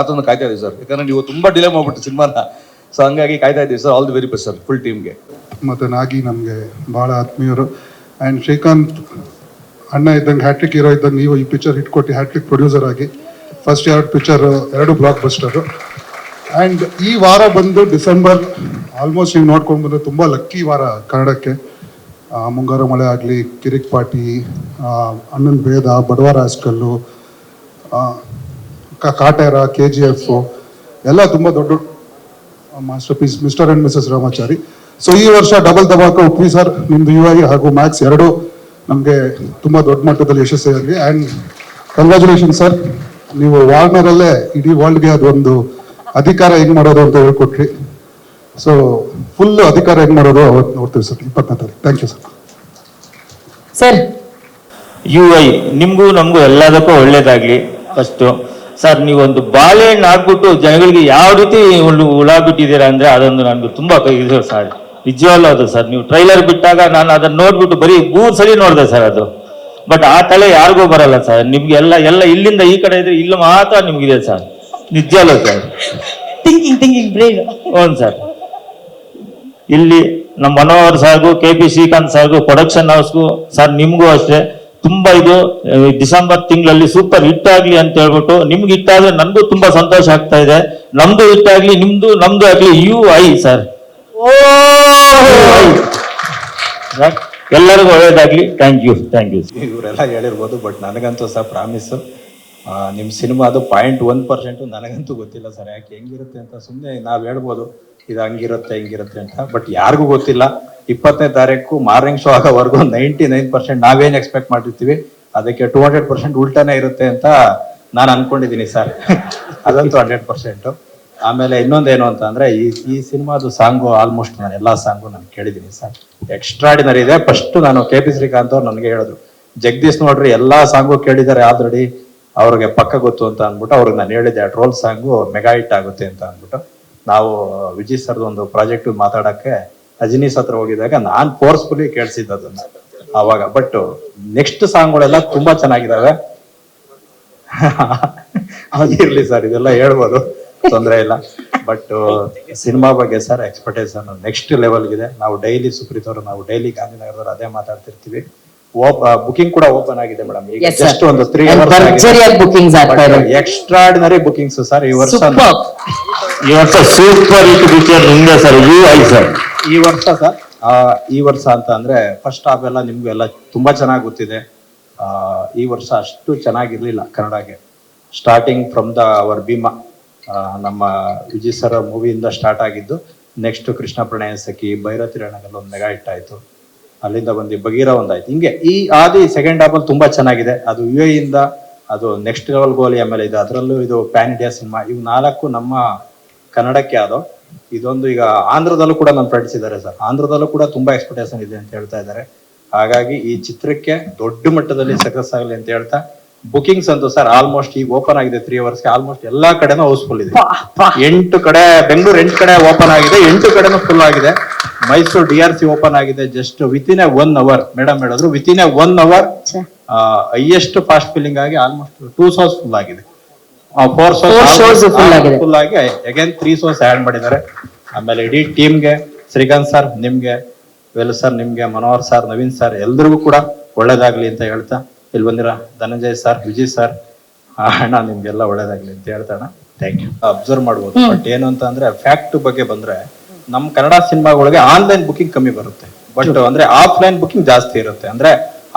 ಕಾಯ್ತಾ ಇದ್ದೀವಿ ಸರ್, ಯಾಕಂದರೆ ನೀವು ತುಂಬ ಡಿಲೇ ಮಾಡಿಬಿಟ್ಟು ಸಿನಿಮಾನ. ಸೊ ಹಂಗಾಗಿ ಕಾಯ್ತಾ ಇದ್ದೀವಿ sir. All the very best sir full ಟೀಮ್ಗೆ. ಮತ್ತು ನಾಗಿ ನಮಗೆ ಭಾಳ ಆತ್ಮೀಯರು. ಆ್ಯಂಡ್ ಶ್ರೀಕಾಂತ್ ಅಣ್ಣ ಇದ್ದಂಗೆ ಹ್ಯಾಟ್ರಿಕ್ ಹೀರೋ ಇದ್ದಂಗೆ ನೀವು ಈ ಪಿಕ್ಚರ್ ಹಿಟ್ ಕೊಟ್ಟು ಹ್ಯಾಟ್ರಿಕ್ ಪ್ರೊಡ್ಯೂಸರ್ ಆಗಿ first 2 picture 2 blockbuster. And ಈ ವಾರ ಬಂದು ಡಿಸೆಂಬರ್ ಆಲ್ಮೋಸ್ಟ್ ನೀವು ನೋಡ್ಕೊಂಡು ಬಂದರೆ ತುಂಬ ಲಕ್ಕಿ ವಾರ ಕನ್ನಡಕ್ಕೆ. ಮುಂಗಾರು ಮಳೆ ಆಗಲಿ, ಕಿರಿಕ್ ಪಾಟಿ, ಅಣ್ಣನ ಭೇದ, ಬಡವರ ಹಾಸ್ಕಲ್ಲು, ಕಾಟೇರ, KGF ಎಲ್ಲ ತುಂಬ ದೊಡ್ಡ masterpiece. Mister and missus Ramachari. So ಈ ವರ್ಷ ಡಬಲ್ ಧಮಾಕ ಉಪ್ಪಿ ಸರ್, ನಿಮ್ಮದು UI ಹಾಗೂ ಮ್ಯಾಕ್ಸ್ 2 ನಮಗೆ ತುಂಬ ದೊಡ್ಡ ಮಟ್ಟದಲ್ಲಿ ಯಶಸ್ವಿಯಾಗಲಿ. ಆ್ಯಂಡ್ ಕಂಗ್ರ್ಯಾಚುಲೇಷನ್ ಸರ್, ನೀವು ವಾರ್ನರಲ್ಲೇ ಇಡೀ ವರ್ಲ್ಡ್ಗೆ ಅದೊಂದು ಅಧಿಕಾರ ಹೆಂಗೆ ಮಾಡೋದು ಅಂತ ಹೇಳ್ಕೊಟ್ರಿ. ಸೊ ಫುಲ್ ಅಧಿಕಾರ ಹೆಂಗೆ ಮಾಡೋದು ಅವತ್ತು ನೋಡ್ತೀವಿ ಸರ್ 20ನೇ ತಾರೀಕು. Thank you sir. Sir UI ನಿಮಗೂ ನಮಗೂ ಎಲ್ಲದಕ್ಕೂ ಒಳ್ಳೇದಾಗ್ಲಿ. ಫಸ್ಟು ಸರ್, ನೀವೊಂದು ಬಾಳೆಹಣ್ಣು ಹಾಕ್ಬಿಟ್ಟು ಜನಗಳಿಗೆ ಯಾವ ರೀತಿ ಒಂದು ಹುಳ ಬಿಟ್ಟಿದ್ದೀರಾ ಅಂದರೆ ಅದೊಂದು ನನಗೆ ತುಂಬ ಇದು ಸರ್, ನಿಜವಲ್ಲ ಅದು ಸರ್. ನೀವು ಟ್ರೈಲರ್ ಬಿಟ್ಟಾಗ ನಾನು ಅದನ್ನು ನೋಡ್ಬಿಟ್ಟು ಬರೀ 3 ಸಲ ನೋಡಿದೆ ಸರ್ ಅದು. ಬಟ್ ಆ ತಲೆ ಯಾರಿಗೂ ಬರಲ್ಲ ಸರ್. ನಿಮ್ಗೆ ಎಲ್ಲ ಇಲ್ಲಿಂದ ಈ ಕಡೆ ಇದ್ರೆ ಇಲ್ಲಿ ಮಾತ್ರ ನಿಮ್ಗಿದೆ ಸರ್, ನಿಜವಲ್ಲ ಸರ್. Thinking brain. ಹೌದು ಸರ್. ಇಲ್ಲಿ ನಮ್ಮ ಮನೋಹರ್ ಸಾರ್ಗೂ KP ಶ್ರೀಕಾಂತ್ ಸಾರ್ಗೂ ಪ್ರೊಡಕ್ಷನ್ ಹೌಸ್ಗೂ ಸರ್ ನಿಮ್ಗೂ ಅಷ್ಟೇ ತುಂಬಾ ಇದು ಡಿಸೆಂಬರ್ ತಿಂಗಳಲ್ಲಿ ಸೂಪರ್ ಹಿಟ್ ಆಗ್ಲಿ ಅಂತ ಹೇಳ್ಬಿಟ್ಟು ನಿಮ್ಗೆ ಹಿಟ್ ಆದ್ರೆ ನನ್ಗೂ ತುಂಬಾ ಸಂತೋಷ ಆಗ್ತಾ ಇದೆ. ನಮ್ದು ಹಿಟ್ ಆಗ್ಲಿ, ನಮ್ದು ಆಗ್ಲಿ. UI ಸರ್, ಎಲ್ಲರಿಗೂ ಒಳ್ಳೇದಾಗ್ಲಿ. Thank you. ಇವರೆಲ್ಲ ಹೇಳಿರ್ಬೋದು, ಬಟ್ ನನಗಂತೂ ಸಹ ಪ್ರಾಮಿಸ್ ನಿಮ್ಮ ಸಿನಿಮಾದು 0.1% ನನಗಂತೂ ಗೊತ್ತಿಲ್ಲ ಸರ್. ಯಾಕೆ ಹೆಂಗಿರುತ್ತೆ ಅಂತ ಸುಮ್ಮನೆ ನಾವು ಹೇಳ್ಬೋದು ಇದು ಹಂಗಿರುತ್ತೆ ಹಿಂಗಿರುತ್ತೆ ಅಂತ, ಬಟ್ ಯಾರಿಗೂ ಗೊತ್ತಿಲ್ಲ. 20ನೇ ತಾರೀಕು ಮಾರ್ನಿಂಗ್ ಶೋ ಆಗೋವರೆಗೂ 99% ನಾವೇನು ಎಕ್ಸ್ಪೆಕ್ಟ್ ಮಾಡಿರ್ತೀವಿ ಅದಕ್ಕೆ 200% ಉಲ್ಟಾನೇ ಇರುತ್ತೆ ಅಂತ ನಾನು ಅನ್ಕೊಂಡಿದ್ದೀನಿ ಸರ್. ಅದಂತೂ 100%. ಆಮೇಲೆ ಇನ್ನೊಂದೇನು ಅಂತ ಅಂದ್ರೆ ಈ ಸಿನಿಮಾದು ಸಾಂಗು ಆಲ್ಮೋಸ್ಟ್ ನಾನು ಎಲ್ಲಾ ಸಾಂಗು ನಾನು ಕೇಳಿದ್ದೀನಿ ಸರ್. ಎಕ್ಸ್ಟ್ರಾಡಿನರಿ ಇದೆ. ಫಸ್ಟ್ ನಾನು KP ಶ್ರೀಕಾಂತ್ ಅವ್ರು ನನಗೆ ಹೇಳಿದ್ರು, ಜಗದೀಶ್ ನೋಡ್ರಿ ಎಲ್ಲಾ ಸಾಂಗು ಕೇಳಿದ್ದಾರೆ ಆಲ್ರೆಡಿ, ಅವ್ರಿಗೆ ಪಕ್ಕ ಗೊತ್ತು ಅಂತ ಅಂದ್ಬಿಟ್ಟು ಅವ್ರಿಗೆ ನಾನು ಹೇಳಿದ್ದೆ ಟ್ರೋಲ್ ಸಾಂಗು ಮೆಗಾ ಹಿಟ್ ಆಗುತ್ತೆ ಅಂತ ಅಂದ್ಬಿಟ್ಟು. ನಾವು ವಿಜಯ್ ಸರ್ದು ಒಂದು ಪ್ರಾಜೆಕ್ಟ್ ಮಾತಾಡಕ್ಕೆ ಅಜಿನೀಸ್ ಹತ್ರ ಹೋಗಿದಾಗ ನಾನ್ ಫೋರ್ಸ್ಫುಲಿ ಕೇಳಿಸಿದ್ದ ಅದನ್ನ ಅವಾಗ. ಬಟ್ ನೆಕ್ಸ್ಟ್ ಸಾಂಗ್ಗಳೆಲ್ಲ ತುಂಬಾ ಚೆನ್ನಾಗಿದಾವೆ. ಇರ್ಲಿ ಸರ್, ಇದೆಲ್ಲ ಹೇಳ್ಬೋದು, ತೊಂದರೆ ಇಲ್ಲ. ಬಟ್ ಸಿನಿಮಾ ಬಗ್ಗೆ ಸರ್ ಎಕ್ಸ್ಪೆಕ್ಟೇಷನ್ ನೆಕ್ಸ್ಟ್ ಲೆವೆಲ್ಗಿದೆ. ನಾವು ಡೈಲಿ ಸುಪ್ರೀತ್ ಅವರು ನಾವು ಡೈಲಿ ಗಾಂಧಿನಗರದವ್ರು ಅದೇ ಮಾತಾಡ್ತಿರ್ತೀವಿ. ಬುಕಿಂಗ್ ಕೂಡ ಓಪನ್ ಆಗಿದೆ ಮೇಡಮ್. ಈಗ ಜಸ್ಟ್ ಒಂದು 3 ಅವರ್ಸ್ ಎಕ್ಸ್ಟ್ರಾರ್ಡಿನರಿ ಬುಕಿಂಗ್ಸ್ ಸರ್ ಈ ವರ್ಷ. ಸೂಪರ್ ಹಿಟ್ ಪಿಕ್ಚರ್ ನಿಮ್ಗೆ ಸರ್ UI ಸರ್. ಈ ವರ್ಷ ಅಂತ ಅಂದ್ರೆ ಫಸ್ಟ್ ಹಾಫ್ ಎಲ್ಲ ನಿಮ್ಗೆಲ್ಲ ತುಂಬಾ ಚೆನ್ನಾಗಿ ಗೊತ್ತಿದೆ. ಈ ವರ್ಷ ಅಷ್ಟು ಚೆನ್ನಾಗಿರ್ಲಿಲ್ಲ ಕನ್ನಡಗೆ. ಸ್ಟಾರ್ಟಿಂಗ್ ಫ್ರಮ್ ಅವರ್ ಭೀಮಾ, ನಮ್ಮ ವಿಜಯ್ ಸರ್ ಮೂವಿಯಿಂದ ಸ್ಟಾರ್ಟ್ ಆಗಿದ್ದು. ನೆಕ್ಸ್ಟ್ ಕೃಷ್ಣ ಪ್ರಣಯ ಸಖಿ, ಭೈರತಿರಣಗಲ್ ಒಂದು ಮೆಗಾ ಹಿಟ್ ಆಯ್ತು. ಅಲ್ಲಿಂದ ಬಂದು ಬಗೀರ ಒಂದಾಯ್ತು. ಹಿಂಗೆ ಈ ಸೆಕೆಂಡ್ ಹಾಫ್ ಅಲ್ಲಿ ತುಂಬಾ ಚೆನ್ನಾಗಿದೆ. ಅದು UI ಇಂದ ಅದು ನೆಕ್ಸ್ಟ್ ಲೆವೆಲ್ ಗೋಲಿ. ಆಮೇಲೆ ಇದು ಅದರಲ್ಲೂ ಇದು ಪ್ಯಾನ್ ಇಂಡಿಯಾ ಸಿನಿಮಾ. ಇವು 4 ನಮ್ಮ ಕನ್ನಡಕ್ಕೆ ಆದೋ. ಇದೊಂದು ಈಗ ಆಂಧ್ರದಲ್ಲೂ ಕೂಡ ನನ್ನ ಫ್ರೆಂಡ್ಸ್ ಇದ್ದಾರೆ ಸರ್, ಆಂಧ್ರದಲ್ಲೂ ಕೂಡ ತುಂಬಾ ಎಕ್ಸ್ಪೆಕ್ಟೇಷನ್ ಇದೆ ಅಂತ ಹೇಳ್ತಾ ಇದ್ದಾರೆ. ಹಾಗಾಗಿ ಈ ಚಿತ್ರಕ್ಕೆ ದೊಡ್ಡ ಮಟ್ಟದಲ್ಲಿ ಸಕ್ಸಸ್ ಆಗಲಿ ಅಂತ ಹೇಳ್ತಾ, ಬುಕಿಂಗ್ಸ್ ಅಂತೂ ಸರ್ ಆಲ್ಮೋಸ್ಟ್ ಈಗ ಓಪನ್ ಆಗಿದೆ 3 ಅವರ್ಸ್ಗೆ. ಆಲ್ಮೋಸ್ಟ್ ಎಲ್ಲಾ ಕಡೆನೂ ಹೌಸ್ಫುಲ್ ಇದೆ. 8 ಕಡೆ ಬೆಂಗಳೂರು 8 ಕಡೆ ಓಪನ್ ಆಗಿದೆ, 8 ಕಡೆನೂ ಫುಲ್ ಆಗಿದೆ. ಮೈಸೂರು DRC ಓಪನ್ ಆಗಿದೆ ಜಸ್ಟ್ ವಿತಿನ್ 1 ಅವರ್. ಮೇಡಮ್ ಹೇಳಿದ್ರು within 1 hour highest fast filling ಆಗಿ ಆಲ್ಮೋಸ್ಟ್ 2 ಶೋಸ್ ಫುಲ್ ಆಗಿದೆ. 4 ಶೋಸ್ ಫುಲ್ ಆಗಿ ಅಗೇನ್ 3 ಶೋಸ್ ಆಡ್ ಮಾಡಿದ್ದಾರೆ. ಆಮೇಲೆ ಇಡೀ ಟೀಮ್ಗೆ ಶ್ರೀಕಾಂತ್ ಸರ್ ನಿಮ್ಗೆ, ವೇಲು ಸರ್ ನಿಮ್ಗೆ, ಮನೋಹರ್ ಸರ್, ನವೀನ್ ಸರ್ ಎಲ್ರಿಗೂ ಕೂಡ ಒಳ್ಳೇದಾಗ್ಲಿ ಅಂತ ಹೇಳ್ತಾ, ಇಲ್ಲಿ ಬಂದಿರ ಧನಂಜಯ್ ಸರ್, ವಿಜಯ್ ಸರ್, ಅಣ್ಣ ನಿಮ್ಗೆಲ್ಲ ಒಳ್ಳೇದಾಗ್ಲಿ ಅಂತ ಹೇಳ್ತಾಣ. Thank you. ಅಬ್ಸರ್ವ್ ಮಾಡ್ಬೋದು. ಬಟ್ ಏನು ಅಂತ ಅಂದ್ರೆ ಫ್ಯಾಕ್ಟ್ ಬಗ್ಗೆ ಬಂದ್ರೆ ನಮ್ ಕನ್ನಡ ಸಿನಿಮಾಗಳಿಗೆ ಆನ್ಲೈನ್ ಬುಕಿಂಗ್ ಕಮ್ಮಿ ಬರುತ್ತೆ. ಬಟ್ ಅಂದ್ರೆ ಆಫ್ಲೈನ್ ಬುಕಿಂಗ್ ಜಾಸ್ತಿ ಇರುತ್ತೆ. ಅಂದ್ರೆ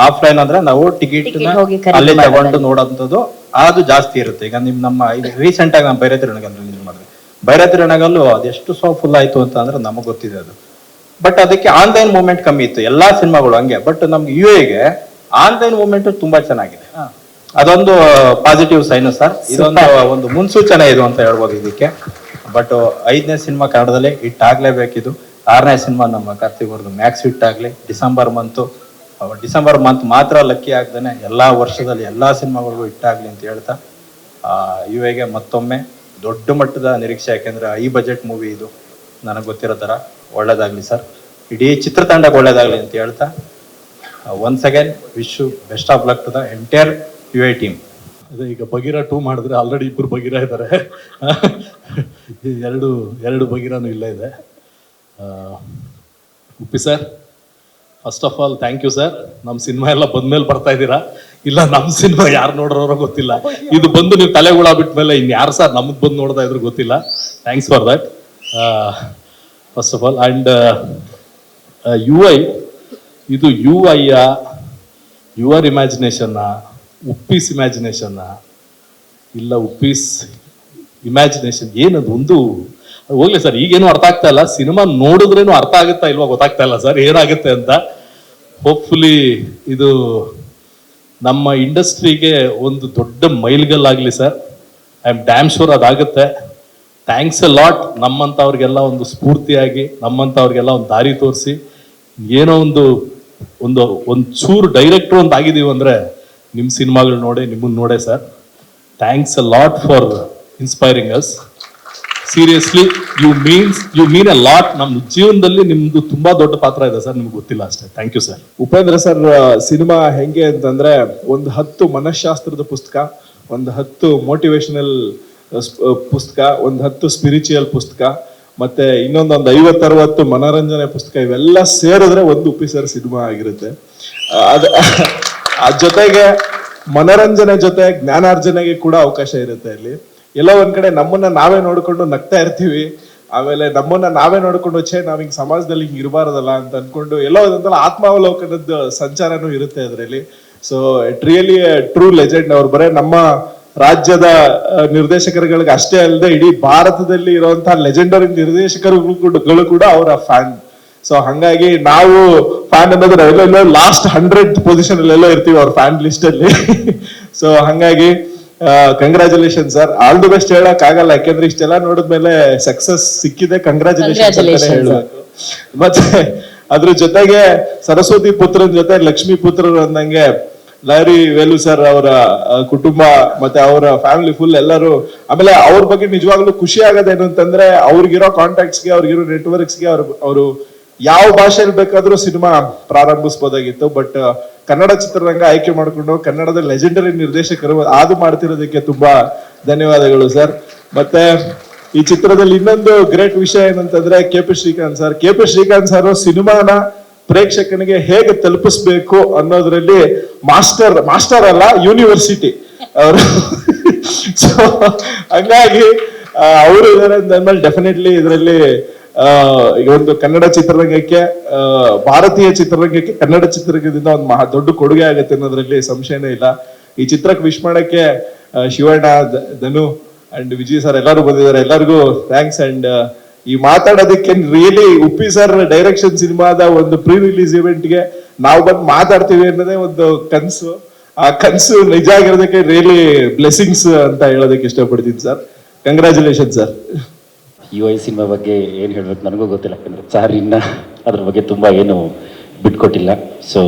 ಆಫ್ಲೈನ್ ಅಂದ್ರೆ ನಾವು ಟಿಕೆಟ್ ಅಲ್ಲಿ ತಗೊಂಡು ನೋಡೋಂಥದ್ದು ಅದು ಜಾಸ್ತಿ ಇರುತ್ತೆ. ಈಗ ನಮ್ಮ ರೀಸೆಂಟ್ ಆಗಿ ನಾವು ಭೈರತಿರಣಗಲ್ ರಿಲೀಸ್ ಮಾಡಿದ್ವಿ. ಭೈರತಿರಣಗಲ್ಲು ಅದೆಷ್ಟು ಸೋ ಫುಲ್ ಆಯ್ತು ಅಂತ ಅಂದ್ರೆ ನಮಗ್ ಗೊತ್ತಿದೆ ಅದು. ಬಟ್ ಅದಕ್ಕೆ ಆನ್ಲೈನ್ ಮೂವ್ಮೆಂಟ್ ಕಮ್ಮಿ ಇತ್ತು, ಎಲ್ಲಾ ಸಿನಿಮಾಗಳು ಹಂಗೆ. ಬಟ್ ನಮ್ಗೆ UIಗೆ ಆನ್ಲೈನ್ ಮೂವ್ಮೆಂಟ್ ತುಂಬಾ ಚೆನ್ನಾಗಿದೆ. ಅದೊಂದು ಪಾಸಿಟಿವ್ ಸೈನ್ ಸರ್. ಇದೊಂದು ಮುನ್ಸೂಚನೆ ಇದು ಅಂತ ಹೇಳ್ಬೋದು ಇದಕ್ಕೆ. ಬಟ್ 5ನೇ ಸಿನಿಮಾ ಕನ್ನಡದಲ್ಲಿ ಹಿಟ್ ಆಗ್ಲೇಬೇಕಿದು. 6ನೇ ಸಿನಿಮಾ ನಮ್ಮ ಕಾರ್ತಿಕ್ ಅವ್ರದ್ದು ಮ್ಯಾಕ್ಸ್ ಹಿಟ್ ಆಗ್ಲಿ. ಡಿಸೆಂಬರ್ ಮಂತ್ ಮಾತ್ರ ಲಕ್ಕಿ ಆಗ್ದೇನೆ ಎಲ್ಲಾ ವರ್ಷದಲ್ಲಿ ಎಲ್ಲಾ ಸಿನಿಮಾಗಳಿಗೂ ಹಿಟ್ ಆಗ್ಲಿ ಅಂತ ಹೇಳ್ತಾ, UIಗೆ ಮತ್ತೊಮ್ಮೆ ದೊಡ್ಡ ಮಟ್ಟದ ನಿರೀಕ್ಷೆ. ಯಾಕೆಂದ್ರೆ ಈ ಬಜೆಟ್ ಮೂವಿ ಇದು, ನನಗೆ ಗೊತ್ತಿರೋ ತರ. ಒಳ್ಳೇದಾಗ್ಲಿ ಸರ್, ಇಡೀ ಚಿತ್ರತಂಡಕ್ಕೆ ಒಳ್ಳೇದಾಗ್ಲಿ ಅಂತ ಹೇಳ್ತಾ, once again wish you best of luck to the entire UI team. ಅದೇ ಈಗ ಬಗೀರ 2 ಮಾಡಿದ್ರೆ ಆಲ್ರೆಡಿ 2 ಬಗೀರ ಇದ್ದಾರೆ. ಎರಡು ಬಗೀರನೂ ಇಲ್ಲ ಇದೆ. Uppi sir, first of all thank you sir. ನಮ್ಮ ಸಿನಿಮಾ ಎಲ್ಲ ಬಂದ್ಮೇಲೆ ಬರ್ತಾ ಇದ್ದೀರಾ. ಇಲ್ಲ ನಮ್ಮ ಸಿನಿಮಾ ಯಾರು ನೋಡ್ರೋ ಗೊತ್ತಿಲ್ಲ. ಇದು ಬಂದು ನೀವು ತಲೆಗುಳ ಬಿಟ್ಮೇಲೆ ಇನ್ ಯಾರು ಸರ್ ನಮ್ದು ಬಂದು ನೋಡ್ತಾ ಇದ್ರು ಗೊತ್ತಿಲ್ಲ. Thanks for that first of all. And UI ಇದು UIಯ ಯುವರ್ ಇಮ್ಯಾಜಿನೇಷನ್ನ, ಉಪ್ಪೀಸ್ ಇಮ್ಯಾಜಿನೇಷನ್ನ, ಇಲ್ಲ ಉಪ್ಪೀಸ್ ಇಮ್ಯಾಜಿನೇಷನ್ ಏನದು ಒಂದು ಹೋಗ್ಲಿ ಸರ್. ಈಗೇನು ಅರ್ಥ ಆಗ್ತಾ ಇಲ್ಲ. ಸಿನಿಮಾ ನೋಡಿದ್ರೇನು ಅರ್ಥ ಆಗುತ್ತಾ ಇಲ್ವಾ ಗೊತ್ತಾಗ್ತಾ ಇಲ್ಲ ಸರ್ ಏನಾಗುತ್ತೆ ಅಂತ. ಹೋಪ್ಫುಲಿ ಇದು ನಮ್ಮ ಇಂಡಸ್ಟ್ರಿಗೆ ಒಂದು ದೊಡ್ಡ ಮೈಲ್ಗಲ್ಲಾಗಲಿ sir. I am damn sure ಅದಾಗುತ್ತೆ. Thanks a lot. ನಮ್ಮಂಥವ್ರಿಗೆಲ್ಲ ಒಂದು ಸ್ಫೂರ್ತಿಯಾಗಿ, ನಮ್ಮಂಥವ್ರಿಗೆಲ್ಲ ಒಂದು ದಾರಿ ತೋರಿಸಿ, ಏನೋ ಒಂದು ಚೂರು ಡೈರೆಕ್ಟ್ರು ಅಂತ ಆಗಿದೀವಿ ಅಂದ್ರೆ ನಿಮ್ಮ ಸಿನಿಮಾಗಳು ನೋಡಿ, ನಿಮ್ಮನ್ನು ನೋಡೇ sir. Thanks a lot for inspiring us. Seriously you mean a lot. ನಮ್ಮ ಜೀವನದಲ್ಲಿ ನಿಮ್ದು ತುಂಬಾ ದೊಡ್ಡ ಪಾತ್ರ ಇದೆ ಸರ್, ನಿಮ್ಗೆ ಗೊತ್ತಿಲ್ಲ ಅಷ್ಟೇ. Thank you sir. Upendra sir cinema ಹೆಂಗೆ ಅಂತಂದ್ರೆ ಒಂದು 10 ಮನಃಶಾಸ್ತ್ರದ ಪುಸ್ತಕ, ಒಂದು 10 ಮೋಟಿವೇಶನಲ್ ಪುಸ್ತಕ, ಒಂದು 10 ಸ್ಪಿರಿಚುವಲ್ ಪುಸ್ತಕ, ಮತ್ತೆ ಇನ್ನೊಂದು 50-60 ಮನೋರಂಜನೆ ಪುಸ್ತಕ, ಇವೆಲ್ಲ ಸೇರಿದ್ರೆ ಒಂದು ಉಪ್ಪಿ ಸರ್ ಸಿನಿಮಾ ಆಗಿರುತ್ತೆ. ಜೊತೆಗೆ ಮನೋರಂಜನೆ ಜೊತೆ ಜ್ಞಾನಾರ್ಜನೆಗೆ ಕೂಡ ಅವಕಾಶ ಇರುತ್ತೆ ಅಲ್ಲಿ. ಎಲ್ಲ ಒಂದ್ ಕಡೆ ನಮ್ಮನ್ನ ನಾವೇ ನೋಡ್ಕೊಂಡು ನಗ್ತಾ ಇರ್ತೀವಿ, ಆಮೇಲೆ ನಮ್ಮನ್ನ ನಾವೇ ನೋಡ್ಕೊಂಡು ನಾವ್ ಹಿಂಗ್ ಸಮಾಜದಲ್ಲಿ ಹಿಂಗ್ ಇರಬಾರ್ದಲ್ಲ ಅಂತ ಅನ್ಕೊಂಡು ಎಲ್ಲೋ ಒಂದಲ್ಲ ಆತ್ಮಾವಲೋಕನದ ಸಂಚಾರನೂ ಇರುತ್ತೆ ಅದರಲ್ಲಿ. So it really true legend. ಅವ್ರು ಬರೇ ನಮ್ಮ ರಾಜ್ಯದ ಅಷ್ಟೇ ಅಲ್ಲದೆ ಇಡೀ ಭಾರತದಲ್ಲಿ ಇರುವಂತಹ ಲೆಜೆಂಡರಿ ನಿರ್ದೇಶಕರುಗಳು ಕೂಡ ಅವರ ಫ್ಯಾನ್. ಸೊ ಹಂಗಾಗಿ ನಾವು ಫ್ಯಾನ್ ಅನ್ನೋದು ಎಲ್ಲೋ ಲಾಸ್ಟ್ 100th ಪೊಸಿಷನ್ ಅಲ್ಲೆಲ್ಲೋ ಇರ್ತೀವಿ ಅವ್ರ ಫ್ಯಾನ್ ಲಿಸ್ಟ್ ಅಲ್ಲಿ. ಸೊ ಹಂಗಾಗಿ congratulation sir, all the best ಹೇಳಕ್ ಆಗಲ್ಲ, ಯಾಕೆಂದ್ರೆ ಇಷ್ಟೆಲ್ಲ ನೋಡಿದ್ಮೇಲೆ ಸಕ್ಸಸ್ ಸಿಕ್ಕಿದೆ, ಕಂಗ್ರಾಚುಲೇಷನ್ ಹೇಳ್ಬೇಕು. ಮತ್ತೆ ಅದ್ರ ಜೊತೆಗೆ ಸರಸ್ವತಿ ಪುತ್ರನ ಜೊತೆ ಲಕ್ಷ್ಮೀ ಪುತ್ರರು ಅಂದಂಗೆ ಲಾರಿ ವೇಲು ಸರ್ ಅವರ ಕುಟುಂಬ ಮತ್ತೆ ಅವರ ಫ್ಯಾಮಿಲಿ ಫುಲ್ ಎಲ್ಲರೂ. ಆಮೇಲೆ ಅವ್ರ ಬಗ್ಗೆ ನಿಜವಾಗ್ಲೂ ಖುಷಿ ಆಗೋದೇನು ಅಂತಂದ್ರೆ ಅವ್ರಿಗಿರೋ ಕಾಂಟ್ಯಾಕ್ಟ್ಸ್ಗೆ, ಅವ್ರಿಗಿರೋ ನೆಟ್ವರ್ಕ್ಸ್ಗೆ ಅವರು ಯಾವ ಭಾಷೆಯಲ್ಲಿ ಬೇಕಾದ್ರೂ ಸಿನಿಮಾ ಪ್ರಾರಂಭಿಸಬಹುದಾಗಿತ್ತು. ಬಟ್ ಕನ್ನಡ ಚಿತ್ರರಂಗ ಆಯ್ಕೆ ಮಾಡಿಕೊಂಡು ಕನ್ನಡದ ಲೆಜೆಂಡರಿ ನಿರ್ದೇಶಕರು ಅದು ಮಾಡ್ತಿರೋದಕ್ಕೆ ತುಂಬಾ ಧನ್ಯವಾದಗಳು ಸರ್. ಮತ್ತೆ ಈ ಚಿತ್ರದಲ್ಲಿ ಇನ್ನೊಂದು ಗ್ರೇಟ್ ವಿಷಯ ಏನಂತಂದ್ರೆ ಕೆ.ಪಿ. ಶ್ರೀಕಾಂತ್ ಸರ್ ಸಿನಿಮಾನ ಪ್ರೇಕ್ಷಕನಿಗೆ ಹೇಗೆ ತಲುಪಿಸ್ಬೇಕು ಅನ್ನೋದ್ರಲ್ಲಿ ಮಾಸ್ಟರ್ ಅಲ್ಲ, ಯೂನಿವರ್ಸಿಟಿ ಅವರು. ಸೊ ಹಂಗಾಗಿ ಅವರು ಇದಾರೆ ಅಂದ್ಮೇಲೆ ಡೆಫಿನೆಟ್ಲಿ ಇದರಲ್ಲಿ ಈಗ ಒಂದು ಕನ್ನಡ ಚಿತ್ರರಂಗಕ್ಕೆ, ಭಾರತೀಯ ಚಿತ್ರರಂಗಕ್ಕೆ ಕನ್ನಡ ಚಿತ್ರರಂಗದಿಂದ ಒಂದು ದೊಡ್ಡ ಕೊಡುಗೆ ಆಗುತ್ತೆ ಅನ್ನೋದ್ರಲ್ಲಿ ಸಂಶಯನೇ ಇಲ್ಲ. ಈ ಚಿತ್ರಕ್ಕೆ ವಿಶ್ ಮಾಡಕ್ಕೆ ಶಿವಣ್ಣ, ಧನು ಅಂಡ್ ವಿಜಯ್ ಸರ್ ಎಲ್ಲರೂ ಬಂದಿದ್ದಾರೆ. ಎಲ್ಲರಿಗೂ ಥ್ಯಾಂಕ್ಸ್. ಅಂಡ್ ಈ ಮಾತಾಡೋದಕ್ಕೆ ರಿಯಲಿ ಉಪ್ಪಿ ಸರ್ ಡೈರೆಕ್ಷನ್ ಸಿನಿಮಾದ ಒಂದು ಪ್ರೀ ರಿಲೀಸ್ ಇವೆಂಟ್ಗೆ ನಾವು ಬಂದು ಮಾತಾಡ್ತೀವಿ ಅನ್ನೋದೇ ಒಂದು ಕನಸು. ಆ ಕನಸು ನಿಜ ಆಗಿರೋದಕ್ಕೆ ರಿಯಲಿ ಬ್ಲೆಸ್ಸಿಂಗ್ಸ್ ಅಂತ ಹೇಳೋದಕ್ಕೆ ಇಷ್ಟಪಡ್ತೀನಿ sir. Congratulation sir. UI cinema ಬಗ್ಗೆ ಏನು ಹೇಳ್ಬೇಕು ನನಗೂ ಗೊತ್ತಿಲ್ಲ, ಯಾಕಂದರೆ ಸರ್ ಇನ್ನು ಅದ್ರ ಬಗ್ಗೆ ತುಂಬ ಏನು ಬಿಟ್ಕೊಟ್ಟಿಲ್ಲ. ಸೊ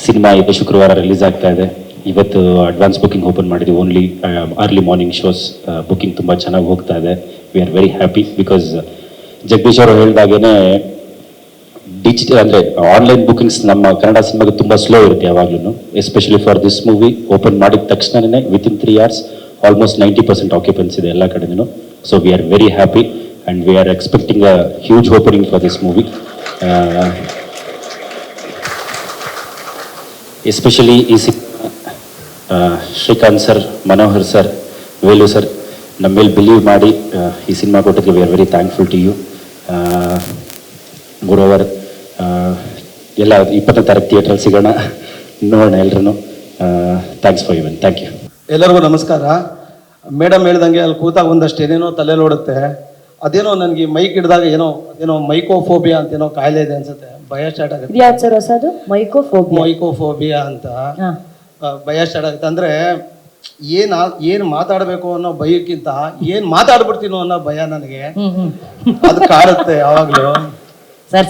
ಸಿನಿಮಾ ಇದು ಶುಕ್ರವಾರ ರಿಲೀಸ್ ಆಗ್ತಾ ಇದೆ. ಇವತ್ತು ಅಡ್ವಾನ್ಸ್ ಬುಕಿಂಗ್ ಓಪನ್ ಮಾಡಿದ್ವಿ. Only early morning shows booking ತುಂಬ ಚೆನ್ನಾಗಿ ಹೋಗ್ತಾ ಇದೆ. We are very happy because Jagadish ಅವರು ಹೇಳಿದಾಗೇ ಡಿಜಿಟಲ್ ಅಂದರೆ ಆನ್ಲೈನ್ ಬುಕಿಂಗ್ಸ್ ನಮ್ಮ ಕನ್ನಡ ಸಿನಿಮಾಗೆ ತುಂಬ ಸ್ಲೋ ಇರುತ್ತೆ ಯಾವಾಗಲೂ. Especially for this movie open ಮಾಡಿದ ತಕ್ಷಣವೇ ವಿತಿನ್ 3 hours ಆಲ್ಮೋಸ್ಟ್ 90% ಆಕ್ಯುಪೆನ್ಸಿ ಇದೆ ಎಲ್ಲ ಕಡೆನೂ. So we are very happy and we are expecting a huge opening for this movie. Especially Shrikant sir, Manohar sir, Velu sir, nammel believe ಮಾಡಿ ಈ ಸಿನಿಮಾ ಕೊಟ್ಟಿದ್ದಕ್ಕೆ we are very thankful to you. Moreover ಎಲ್ಲ 20ನೇ ತಾರೀಕು ಥಿಯೇಟ್ರಲ್ಲಿ ಸಿಗೋಣ, ನೋಡೋಣ ಎಲ್ಲರೂ. Thanks for even. Thank you. ಎಲ್ಲರಿಗೂ ನಮಸ್ಕಾರ. ಮೇಡಮ್ ಹೇಳ್ದಂಗೆ ಅಲ್ಲಿ ಕೂತಾಗ ಒಂದಷ್ಟು ಏನೇನೋ ತಲೆ ನೋಡುತ್ತೆ. ಅದೇನೋ ನನಗೆ ಮೈಕ್ ಹಿಡಿದಾಗ ಏನೋ ಮೈಕೋಫೋಬಿಯಾ ಅಂತ ಏನೋ ಕಾಯಿಲೆ ಇದೆ ಅನ್ಸುತ್ತೆ, ಭಯ ಸ್ಟಾರ್ಟ್ ಆಗುತ್ತೆ. ಮೈಕೋಫೋಬಿಯಾ ಅಂತ ಭಯ ಸ್ಟಾರ್ಟ್ ಆಗುತ್ತೆ. ಅಂದ್ರೆ ಏನ್ ಮಾತಾಡ್ಬೇಕು ಅನ್ನೋ ಭಯಕ್ಕಿಂತ ಏನ್ ಮಾತಾಡ್ಬಿಡ್ತೀನೋ ಅನ್ನೋ ಭಯ ನನಗೆ ಅದು ಕಾಡುತ್ತೆ ಯಾವಾಗ್ಲೂ.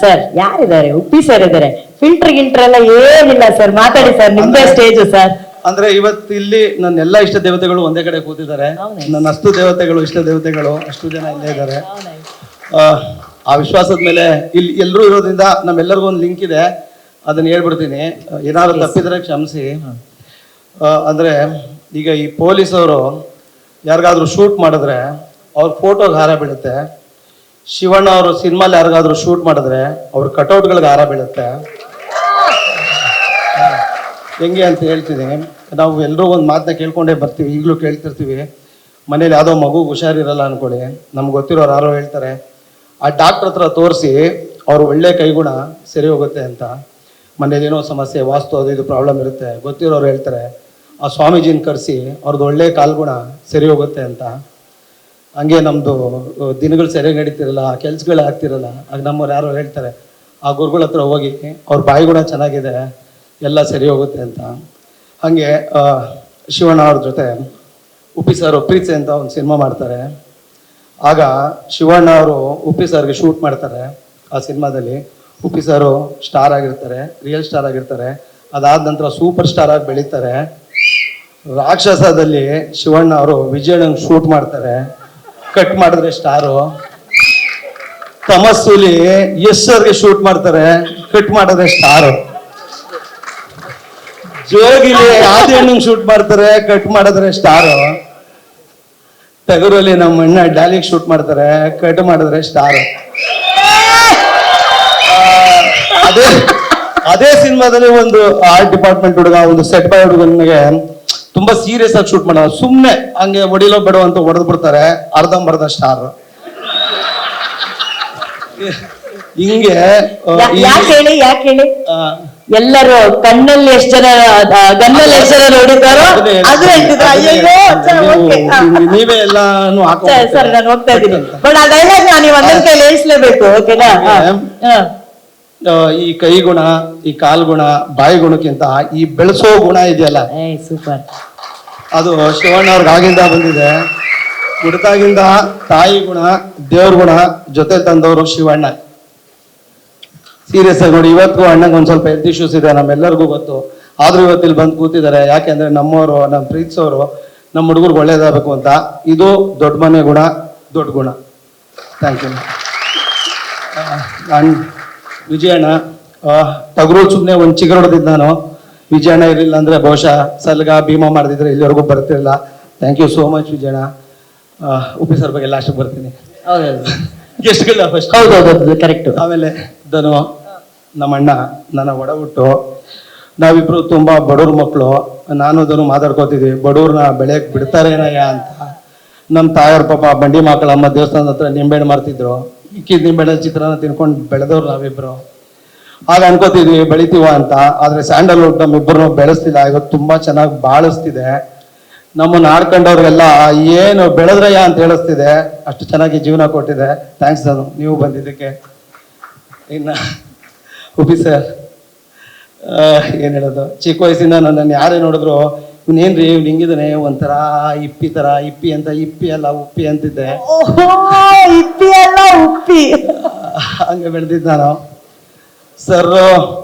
ಸರ್ ಯಾರಿದ್ದಾರೆ? ಉಪ್ಪಿ ಸರ್ ಇದ್ದಾರೆ. ಫಿಲ್ಟರ್ ಎಲ್ಲ ಏನಿಲ್ಲ ಸರ್, ಮಾತಾಡಿ ಸರ್, ನಿಮ್ದೇ ಸ್ಟೇಜ್ ಸರ್. ಅಂದ್ರೆ ಇವತ್ತು ಇಲ್ಲಿ ನನ್ನ ಎಲ್ಲ ಇಷ್ಟ ದೇವತೆಗಳು ಒಂದೇ ಕಡೆ ಕೂತಿದ್ದಾರೆ. ನನ್ನ ಅಷ್ಟು ದೇವತೆಗಳು, ಇಷ್ಟ ದೇವತೆಗಳು ಅಷ್ಟು ಜನ ಇಲ್ಲೇ ಇದ್ದಾರೆ. ಆ ವಿಶ್ವಾಸದ ಮೇಲೆ ಇಲ್ಲಿ ಎಲ್ಲರೂ ಇರೋದ್ರಿಂದ ನಮ್ಮೆಲ್ಲರಿಗೂ ಒಂದು ಲಿಂಕ್ ಇದೆ, ಅದನ್ನ ಹೇಳ್ಬಿಡ್ತೀನಿ. ಏನಾದ್ರು ತಪ್ಪಿದ್ರೆ ಕ್ಷಮಿಸಿ. ಅಂದ್ರೆ ಈಗ ಈ ಪೊಲೀಸವರು ಯಾರಿಗಾದ್ರೂ ಶೂಟ್ ಮಾಡಿದ್ರೆ ಅವ್ರ ಫೋಟೋಗೆ ಹಾರ ಬೀಳುತ್ತೆ. ಶಿವಣ್ಣ ಅವರು ಸಿನಿಮಾಲಿ ಯಾರಿಗಾದ್ರೂ ಶೂಟ್ ಮಾಡಿದ್ರೆ ಅವ್ರ ಕಟೌಟ್ಗಳಿಗೆ ಹಾರ ಬೀಳುತ್ತೆ. ಹೆಂಗೆ ಅಂತ ಹೇಳ್ತೀನಿ. ನಾವು ಎಲ್ಲರೂ ಒಂದು ಮಾತನ್ನ ಕೇಳ್ಕೊಂಡೇ ಬರ್ತೀವಿ, ಈಗಲೂ ಕೇಳ್ತಿರ್ತೀವಿ. ಮನೇಲಿ ಯಾವುದೋ ಮಗು ಹುಷಾರಿರಲ್ಲ ಅನ್ಕೊಳ್ಳಿ, ನಮ್ಗೆ ಗೊತ್ತಿರೋರು ಯಾರೋ ಹೇಳ್ತಾರೆ ಆ ಡಾಕ್ಟರ್ ಹತ್ರ ತೋರಿಸಿ ಅವ್ರು ಒಳ್ಳೆ ಕೈಗುಣ ಸರಿ ಹೋಗುತ್ತೆ ಅಂತ. ಮನೇಲಿ ಏನೋ ಸಮಸ್ಯೆ, ವಾಸ್ತು ಅದು ಇದು ಪ್ರಾಬ್ಲಮ್ ಇರುತ್ತೆ, ಗೊತ್ತಿರೋರು ಹೇಳ್ತಾರೆ ಆ ಸ್ವಾಮೀಜಿನ ಕರೆಸಿ ಅವ್ರದ್ದು ಒಳ್ಳೆ ಕಾಲ್ಗುಣ ಸರಿ ಹೋಗುತ್ತೆ ಅಂತ. ಹಂಗೆ ನಮ್ಮದು ದಿನಗಳು ಸರಿಯಾಗಿ ನಡೀತಿರಲ್ಲ, ಕೆಲ್ಸಗಳು ಆಗ್ತಿರಲ್ಲ, ಆಗ ನಮ್ಮವ್ರು ಯಾರೋ ಹೇಳ್ತಾರೆ ಆ ಗುರುಗಳ ಹತ್ರ ಹೋಗಿ ಅವ್ರ ಬಾಯಿಗುಣ ಚೆನ್ನಾಗಿದೆ, ಎಲ್ಲ ಸರಿ ಹೋಗುತ್ತೆ ಅಂತ. ಹಾಗೆ ಶಿವಣ್ಣ ಅವ್ರ ಜೊತೆ ಉಪ್ಪಿ ಸರ್ ಪ್ರೀತಿ ಅಂತ ಒಂದು ಸಿನಿಮಾ ಮಾಡ್ತಾರೆ. ಆಗ ಶಿವಣ್ಣ ಅವರು ಉಪ್ಪಿ ಸರ್ಗೆ ಶೂಟ್ ಮಾಡ್ತಾರೆ. ಆ ಸಿನಿಮಾದಲ್ಲಿ ಉಪ್ಪಿ ಸರು ಸ್ಟಾರ್ ಆಗಿರ್ತಾರೆ, ರಿಯಲ್ ಸ್ಟಾರ್ ಆಗಿರ್ತಾರೆ. ಅದಾದ ನಂತರ ಸೂಪರ್ ಸ್ಟಾರ್ ಆಗಿ ಬೆಳೀತಾರೆ. ರಾಕ್ಷಸದಲ್ಲಿ ಶಿವಣ್ಣ ಅವರು ವಿಜಯಣ್ಣಂಗೆ ಶೂಟ್ ಮಾಡ್ತಾರೆ, ಕಟ್ ಮಾಡಿದ್ರೆ ಸ್ಟಾರು. ತಮಸ್ಸುಲಿ ಯಶ್ ಸರ್ಗೆ ಶೂಟ್ ಮಾಡ್ತಾರೆ, ಕಟ್ ಮಾಡಿದ್ರೆ ಸ್ಟಾರು. ಜೋಗಿಲಿ ಆದಿ ಹಣ್ಣಂಗೆ ಶೂಟ್ ಮಾಡ್ತಾರೆ, ಕಟ್ ಮಾಡಿದ್ರೆ ಸ್ಟಾರು. ಟಗರಲ್ಲಿ ನಮ್ಮ ಅಣ್ಣ ಡಾಲಿಗೆ ಶೂಟ್ ಮಾಡ್ತಾರೆ, ಕಟ್ ಮಾಡಿದ್ರೆ ಸ್ಟಾರ್. ಅದೇ ಅದೇ ಸಿನಿಮಾದಲ್ಲಿ ಒಂದು ಆರ್ಟ್ ಡಿಪಾರ್ಟ್ಮೆಂಟ್ ಹುಡುಗ, ಒಂದು ಸೆಟ್ ಬಾಯ್ ಹುಡುಗನಿಗೆ ತುಂಬಾ ಸೀರಿಯಸ್ ಆಗಿ ಶೂಟ್ ಮಾಡೋದು, ಸುಮ್ಮನೆ ಹಂಗೆ ಹೊಡಿಲೋ ಬೇಡ ಅಂತ ಹೊಡೆದು ಬಿಡ್ತಾರೆ, ಅರ್ಧಂಬರ್ಧ ಸ್ಟಾರ್. ಹಿಂಗೆ ಯಾಕೆ ಹೇಳಿ ಎಲ್ಲರೂ ಕಣ್ಣಲ್ಲಿ ಎಷ್ಟು ಜನ ಗನ್ನಲ್ಲಿ ಎಷ್ಟು ಜನ ನೋಡಿದ್ದಾರೋ ಅದು ಹೇಳ್ತಿದ್ರು. ಅಯ್ಯೋ ನೀವೇ ಎಲ್ಲಾನು ಸರ್ ನಾನು ಹೋಗ್ತಾ ಇದ್ದೀನಿ, ಬಟ್ ಆ ಡೈಲಾಗ್ ನೀವು ಒಂದೊಂದ್ ಕೈಲಿ ಹೇಳಿಸ್ಲೇಬೇಕು. ಓಕೆನಾ? ಈ ಕೈ ಗುಣ, ಈ ಕಾಲ್ ಗುಣ, ಬಾಯಿ ಗುಣಕ್ಕಿಂತ ಈ ಬೆಳೆಸೋ ಗುಣ ಇದೆಯಲ್ಲ, ಸೂಪರ್. ಅದು ಶಿವಣ್ಣ ಅವ್ರಿಗೆ ಆಗಿಂದ ಬಂದಿದೆ. ಹುಡುಕಾಗಿಂದ ತಾಯಿ ಗುಣ, ದೇವ್ರ ಗುಣ ಜೊತೆ ತಂದವರು ಶಿವಣ್ಣ. ಸೀರಿಯಸ್ ಆಗಿ ನೋಡಿ, ಇವತ್ತು ಅಣ್ಣಂಗೆ ಒಂದ್ ಸ್ವಲ್ಪ ಹೆಲ್ತ್ ಇಶ್ಯೂಸ್ ಇದೆ, ನಮ್ಮೆಲ್ಲರಿಗೂ ಗೊತ್ತು. ಆದ್ರೂ ಇವತ್ತಿಲ್ಲಿ ಬಂದು ಕೂತಿದ್ದಾರೆ. ಯಾಕೆಂದ್ರೆ ನಮ್ಮವರು, ನಮ್ಮ ಪ್ರೀತಿಸೋರು, ನಮ್ಮ ಹುಡುಗರಿಗೆ ಒಳ್ಳೇದಾಗಬೇಕು ಅಂತ. ಇದು ದೊಡ್ಡ ಮನೆ ಗುಣ, ದೊಡ್ಡ ಗುಣ. Thank you. ನಾನು ವಿಜಯಣ್ಣ ಟಗರು ಸುಮ್ಮನೆ ಒಂದು ಚಿಗುರು ಹೊಡೆದಿದ್ದು ನಾನು. ವಿಜಯಣ್ಣ ಇರಲಿಲ್ಲ ಅಂದ್ರೆ ಬಹುಶಃ ಸಲ್ಗ ಭೀಮಾ ಮಾಡಿದ್ರೆ ಇಲ್ಲಿವರೆಗೂ ಬರ್ತಿರಲಿಲ್ಲ. Thank you so much Vijayanna. Uppi sir ಬಗ್ಗೆ ಲಾಸ್ಟಿಗೆ ಬರ್ತೀನಿ. ಗೆಸ್ಟ್ಗಳ ಫಸ್ಟ್. ಹೌದೌದು, ಕರೆಕ್ಟ್. ಆಮೇಲೆ ಧನು ನಮ್ಮ ಅಣ್ಣ ನನ್ನ ಒಡಬಿಟ್ಟು, ನಾವಿಬ್ರು ತುಂಬಾ ಬಡವ್ರ ಮಕ್ಕಳು. ನಾನು ಧನು ಮಾತಾಡ್ಕೋತಿದ್ವಿ, ಬಡವ್ರನ್ನ ಬೆಳೆಯಕ್ ಬಿಡ್ತಾರೇನಯ್ಯ ಅಂತ. ನಮ್ಮ ತಾಯವ್ರ ಪಾಪ ಬಂಡಿ ಮಕ್ಕಳಮ್ಮ ದೇವಸ್ಥಾನದ ಹತ್ರ ನಿಂಬೆಹಣ್ಣು ಮಾರ್ತಿದ್ರು. ಇಕ್ಕಿದ ನಿಂಬೆಹಣ್ಣು ಚಿತ್ರಾನ್ನ ತಿನ್ಕೊಂಡು ಬೆಳೆದವ್ರು ನಾವಿಬ್ರು. ಆಗ ಅನ್ಕೋತಿದ್ವಿ ಬೆಳಿತೀವ ಅಂತ. ಆದ್ರೆ ಸ್ಯಾಂಡಲ್ವುಡ್ ನಮ್ಮಿಬ್ಬರನ್ನು ಬೆಳೆಸ್ತಿಲ್ಲ, ಇವತ್ತು ತುಂಬಾ ಚೆನ್ನಾಗಿ ಬಾಳಿಸ್ತಿದೆ. ನಮ್ಮನ್ನ ಆಡ್ಕೊಂಡವ್ರಿಗೆಲ್ಲ ಏನು ಬೆಳೆದ್ರಯ್ಯ ಅಂತ ಹೇಳಿಸ್ತಿದೆ, ಅಷ್ಟು ಚೆನ್ನಾಗಿ ಜೀವನ ಕೊಟ್ಟಿದೆ. ಥ್ಯಾಂಕ್ಸ್ ನಾನು ನೀವು ಬಂದಿದ್ದಕ್ಕೆ. ಇನ್ನ ಉಪಿ ಸರ್ ಏನ್ ಹೇಳೋದು, ಚಿಕ್ಕ ವಯಸ್ಸಿಂದ ನನ್ನನ್ನು ಯಾರೇ ನೋಡಿದ್ರು ಇವನೇನ್ರಿ ಇವ್ನು ಹಿಂಗಿದ್ದಾನೆ, ಒಂಥರ ಇಪ್ಪಿ ತರ, ಇಪ್ಪಿ ಅಂತ, ಇಪ್ಪಿ ಅಲ್ಲ ಉಪ್ಪಿ ಅಂತಿದ್ದೆ. ಇಪ್ಪಿ ಅಲ್ಲ ಉಪ್ಪಿ ಹಂಗೆ ಬೆಳೆದಿದ್ದು ನಾನು. ಸರ್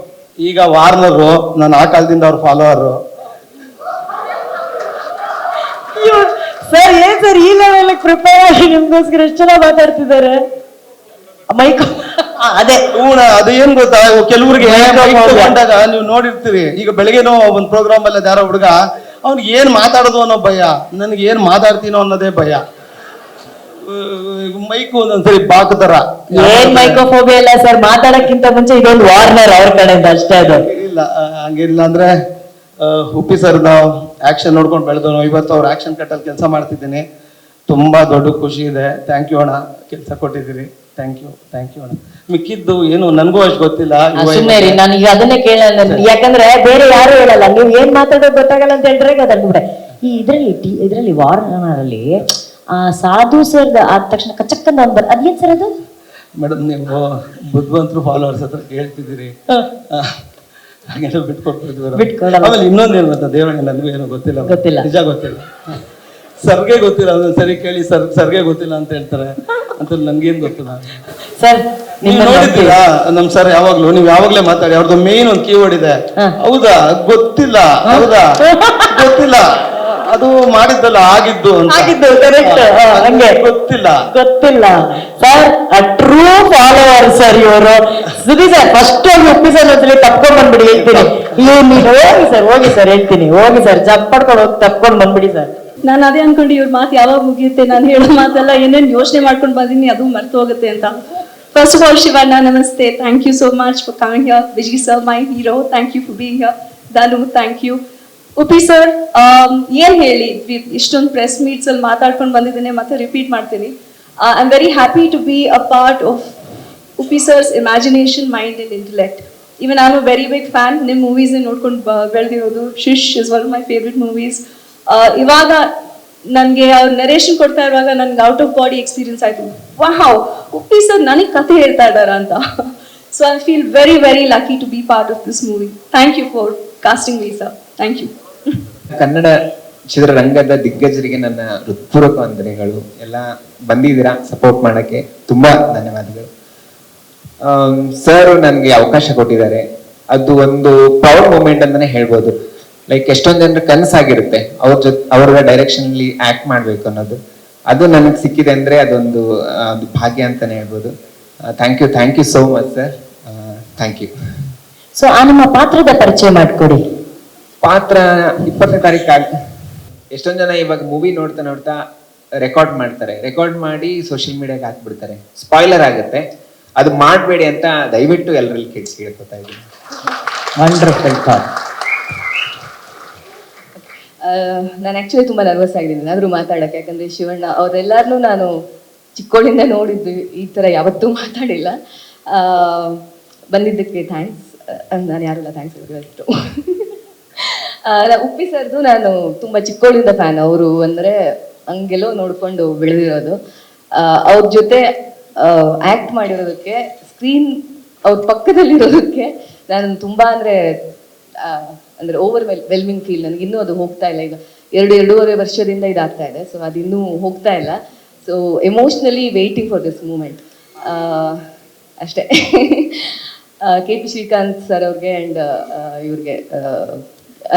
ಈಗ ವಾರ್ನರು, ನಾನು ಆ ಕಾಲದಿಂದ ಅವ್ರ ಫಾಲೋವರು. ಸರ್ ಏನ್ ಸರ್ ಈ ಲೆವೆಲ್ ಪ್ರಿಪೇರ್ ಆಗಿ ನಿಮ್ಗೋಸ್ಕರ ಎಷ್ಟು ಜನ ಮಾತಾಡ್ತಿದ್ದಾರೆ. ಮೈಕ್ ಅದೇ ಅದೇನ್ ಗೊತ್ತಾ, ಕೆಲವ್ರಿಗೆ ತಗೊಂಡಾಗ ನೀವು ನೋಡಿರ್ತೀರಿ. ಈಗ ಬೆಳಗ್ಗೆನೋ ಒಂದ್ ಪ್ರೋಗ್ರಾಮ್ ಅಲ್ಲಿ ಯಾರೋ ಹುಡುಗ, ಅವ್ನಿಗೆ ಏನ್ ಮಾತಾಡೋದು ಅನ್ನೋ ಭಯ, ನನ್ಗೆ ಏನ್ ಮಾತಾಡ್ತೀನೋ ಅನ್ನೋದೇ ಭಯ. ಮೈಕ್ ಒಂದೊಂದ್ಸರಿ ಬಾಕ್ತರ. ಏನ್ ಮೈಕ್ರೋಫೋಬಿಯಾ ಇಲ್ಲ ಸರ್, ಮಾತಾಡಕ್ಕಿಂತ ಮುಂಚೆ ಇದೊಂದು ವಾರ್ನರ್ ಅವ್ರ ಕಡೆಯಿಂದ ಅಷ್ಟೇ. ಅದು ಇಲ್ಲ ಹಂಗಿಲ್ಲ ಅಂದ್ರೆ ಉಪ್ಪಿ ಸರ್ ನಾವು ಆಕ್ಷನ್ ನೋಡ್ಕೊಂಡು ಬೆಳೆದವನು. ಇವತ್ತು ಅವ್ರ ಆಕ್ಷನ್ ಕಟ್ಟಲ್ಲಿ ಕೆಲಸ ಮಾಡ್ತಿದ್ದೀನಿ. ತುಂಬಾ ದೊಡ್ಡ ಖುಷಿ ಇದೆ. ಥ್ಯಾಂಕ್ ಯು ಅಣ್ಣ, ಕೆಲಸ ಕೊಟ್ಟಿದ್ದೀರಿ. ಥ್ಯಾಂಕ್ ಯು ಅಣ್ಣ. ಮಿಕ್ಕಿದ್ದು ಏನು ನನಗೂ ಅಷ್ಟು ಗೊತ್ತಿಲ್ಲ. ಸುಮ್ಮನೆ ರೀ, ನಾನು ಈಗ ಅದನ್ನೇ ಕೇಳಲ್ಲ, ಯಾಕಂದ್ರೆ ಬೇರೆ ಯಾರು ಹೇಳಲ್ಲ. ನೀವು ಏನ್ ಮಾತಾಡೋದು ಗೊತ್ತಾಗಲ್ಲ ಅಂತ ಹೇಳ್ರೆ ಅದನ್ಬಿಟ್ರೆ. ಈ ಇದ್ರಲ್ಲಿ ವಾರ್ನರ್ ಅಲ್ಲಿ ಸಾಧು ಸರ್ ಆದ ತಕ್ಷಣ ಕಚಕ್ಕಂದ ಅಂಬರ್ ಅದೇನ್ ಸರ್ ಅದು? ಮೇಡಮ್ ನೀವು ಬುದ್ಧಿವಂತರು ಫಾಲೋವರ್ಸ್ ಹತ್ರ ಕೇಳ್ತಿದ್ದೀರಿ, ಹಾಗೆಲ್ಲ ಬಿಟ್ಕೊಡ್ತಿದ್ವಿ. ಆಮೇಲೆ ಇನ್ನೊಂದೇನು ಗೊತ್ತಾ, ದೇವಣ್ಣ ನನಗೂ ಏನೋ ಗೊತ್ತಿಲ್ಲ, ನಿಜ ಗೊತ್ತಿಲ್ಲ. ಸರ್ಗೆ ಗೊತ್ತಿಲ್ಲ, ಒಂದೊಂದ್ಸರಿ ಕೇಳಿ ಸರ್ಗೆ ಗೊತ್ತಿಲ್ಲ ಅಂತ ಹೇಳ್ತಾರೆ. ಅಂತ ನನ್ಗೇನ್ ಗೊತ್ತಿಲ್ಲ. ಸರ್ ನೀವು ನೋಡಿದ್ದೀರಾ ನಮ್ ಸರ್ ಯಾವಾಗ್ಲೂ, ನೀವು ಯಾವಾಗ್ಲೇ ಮಾತಾಡಿ, ಅವ್ರದ್ದು ಮೇನ್ ಒಂದು ಕೀವರ್ಡ್ ಇದೆ. ಹೌದಾ ಗೊತ್ತಿಲ್ಲ, ಹೌದಾ ಗೊತ್ತಿಲ್ಲ, ಅದು ಮಾಡಿದ್ದಲ್ಲ ಆಗಿದ್ದು ಹಂಗೆ ಗೊತ್ತಿಲ್ಲ ಸರ್. ಟ್ರೂ ಫಾಲೋವರ್ ಸರ್ ಇವರು. ಸುದಿ ಸರ್ ಫಸ್ಟ್ ಹೋಗಿ ಉಪ್ಪಿ ಸರ್ ಒಂದ್ಸಲಿ ತಪ್ಕೊಂಡ್ ಬಂದ್ಬಿಡಿ, ಹೇಳ್ತೀನಿ. ಹೋಗಿ ಸರ್ ಹೇಳ್ತೀನಿ, ಹೋಗಿ ಸರ್ ಚಪ್ಪಡ್ಕೊಂಡು ಹೋಗಿ ತಪ್ಕೊಂಡ್ ಬಂದ್ಬಿಡಿ ಸರ್. ನಾನು ಅದೇ ಅನ್ಕೊಂಡು ಇವ್ರ ಮಾತು ಯಾವಾಗ ಮುಗಿಯುತ್ತೆ, ನಾನು ಹೇಳೋ ಮಾತೆಲ್ಲ ಏನೇನು ಯೋಚನೆ ಮಾಡ್ಕೊಂಡು ಬಂದಿನಿ ಅದು ಮರ್ತು ಹೋಗುತ್ತೆ ಅಂತ. ಫಸ್ಟ್ ಆಫ್ ಆಲ್ ಶಿವಣ್ಣ ನಮಸ್ತೆ, thank you so much for coming here. Vijay sir my hero, thank you for being here. Dhanu thank you. Uppi sir ಏನ್ ಹೇಳಿ, ಇಷ್ಟೊಂದು ಪ್ರೆಸ್ ಮೀಟ್ಸ್ ಅಲ್ಲಿ ಮಾತಾಡ್ಕೊಂಡು ಬಂದಿದ್ದೇನೆ, ಮತ್ತೆ ರಿಪೀಟ್ ಮಾಡ್ತೀನಿ. I am very happy to be a part of Uppi sir's imagination, mind and intellect. Even I am a very big fan. ನಿಮ್ಮ ಮೂವೀಸ್ ನೋಡ್ಕೊಂಡು ಬೆಳೆದಿರೋದು. ಶಿಶ್ is one of my favourite movies. ಇವಾಗ ನನಗೆ ಅವ್ರು ನರೇಷನ್ ಕೊಡ್ತಾ ಇರುವಾಗ ನನ್ಗೆ ಔಟ್ ಆಫ್ ಬಾಡಿ ಎಕ್ಸ್ಪೀರಿಯನ್ಸ್ ಆಯ್ತು. ವಾವ್, ಉಪ್ಪಿ ಸರ್ ನನಗೆ ಕಥೆ ಹೇಳ್ತಾ ಇದ್ದಾರ ಅಂತ. So I feel very very lucky to be part of this movie. Thank you for casting me sir. Thank you. Kannada ಚಿತ್ರರಂಗದ ದಿಗ್ಗಜರಿಗೆ ನನ್ನ ಹೃತ್ಪೂರ್ವಕ ವಂದನೆಗಳು. ಎಲ್ಲ ಬಂದಿದ್ದೀರಾ ಸಪೋರ್ಟ್ ಮಾಡಕ್ಕೆ, ತುಂಬಾ ಧನ್ಯವಾದಗಳು. ಸರ್ ನನಗೆ ಅವಕಾಶ ಕೊಟ್ಟಿದ್ದಾರೆ, ಅದು ಒಂದು ಪ್ರೌಡ್ ಮೂಮೆಂಟ್ ಅಂತಾನೆ ಹೇಳ್ಬೋದು. ಲೈಕ್ ಎಷ್ಟೊಂದು ಜನರ ಕನಸಾಗಿರುತ್ತೆ ಅವರ ಡೈರೆಕ್ಷನ್ ಅಲ್ಲಿ ಆಕ್ಟ್ ಮಾಡ್ಬೇಕು ಅನ್ನೋದು. ಅದು ನನಗೆ ಸಿಕ್ಕಿದೆ ಅಂದ್ರೆ ಅದೊಂದು ಭಾಗ್ಯ ಅಂತಾನೆ ಹೇಳ್ಬೋದು. Thank you so much sir. Thank you. So ನಿಮ್ಮ ಪಾತ್ರದ ಪರಿಚಯ ಮಾಡ್ಕೊಡಿ. ಪಾತ್ರ 20ನೇ ತಾರೀಕು ಎಷ್ಟೊಂದ್ ಜನ ಇವಾಗ ಮೂವಿ ನೋಡ್ತಾ ರೆಕಾರ್ಡ್ ಮಾಡ್ತಾರೆ, ರೆಕಾರ್ಡ್ ಮಾಡಿ ಸೋಷಿಯಲ್ ಮೀಡಿಯಾಗೆ ಹಾಕ್ಬಿಡ್ತಾರೆ, ಸ್ಪಾಯ್ಲರ್ ಆಗುತ್ತೆ. ಅದು ಮಾಡಬೇಡಿ ಅಂತ ದಯವಿಟ್ಟು ಎಲ್ಲರಲ್ಲಿ ಕೇಳ್ಕೊತಾ ಇದ್ದೀನಿ. Wonderful thought. ನಾನು ಆ್ಯಕ್ಚುಲಿ ತುಂಬ ನರ್ವಸ್ ಆಗಿದ್ದೀನಿ ಏನಾದರೂ ಮಾತಾಡೋಕ್ಕೆ, ಯಾಕಂದರೆ ಶಿವಣ್ಣ ಅವರೆಲ್ಲರನ್ನೂ ನಾನು ಚಿಕ್ಕವಳಿಂದ ನೋಡಿದ್ದು, ಈ ಥರ ಯಾವತ್ತೂ ಮಾತಾಡಿಲ್ಲ. ಬಂದಿದ್ದಕ್ಕೆ ಥ್ಯಾಂಕ್ಸ್. ನಾನು ಯಾರೆಲ್ಲ ಥ್ಯಾಂಕ್ಸ್ ಹೇಳಿದ್ರು. ಉಪ್ಪಿ ಸರ್ದು ನಾನು ತುಂಬ ಚಿಕ್ಕವಳಿಂದ ಫ್ಯಾನ್. ಅವರು ಅಂದರೆ ಹಂಗೆಲ್ಲೋ ನೋಡ್ಕೊಂಡು ಬೆಳೆದಿರೋದು. ಅವ್ರ ಜೊತೆ ಆ್ಯಕ್ಟ್ ಮಾಡಿರೋದಕ್ಕೆ, ಸ್ಕ್ರೀನ್ ಅವ್ರ ಪಕ್ಕದಲ್ಲಿರೋದಕ್ಕೆ ನಾನು ತುಂಬ ಅಂದರೆ ವೆಲ್ಮಿಂಗ್ ಫೀಲ್. ನನಗೆ ಇನ್ನೂ ಅದು ಹೋಗ್ತಾ ಇಲ್ಲ. ಈಗ 2.5 ವರ್ಷದಿಂದ ಇದಾಗ್ತಾ ಇದೆ, ಸೊ ಅದು ಇನ್ನೂ ಹೋಗ್ತಾ ಇಲ್ಲ. So emotionally waiting for this moment ಅಷ್ಟೇ. KP ಶ್ರೀಕಾಂತ್ ಸರ್ ಅವ್ರಿಗೆ ಆ್ಯಂಡ್ ಇವ್ರಿಗೆ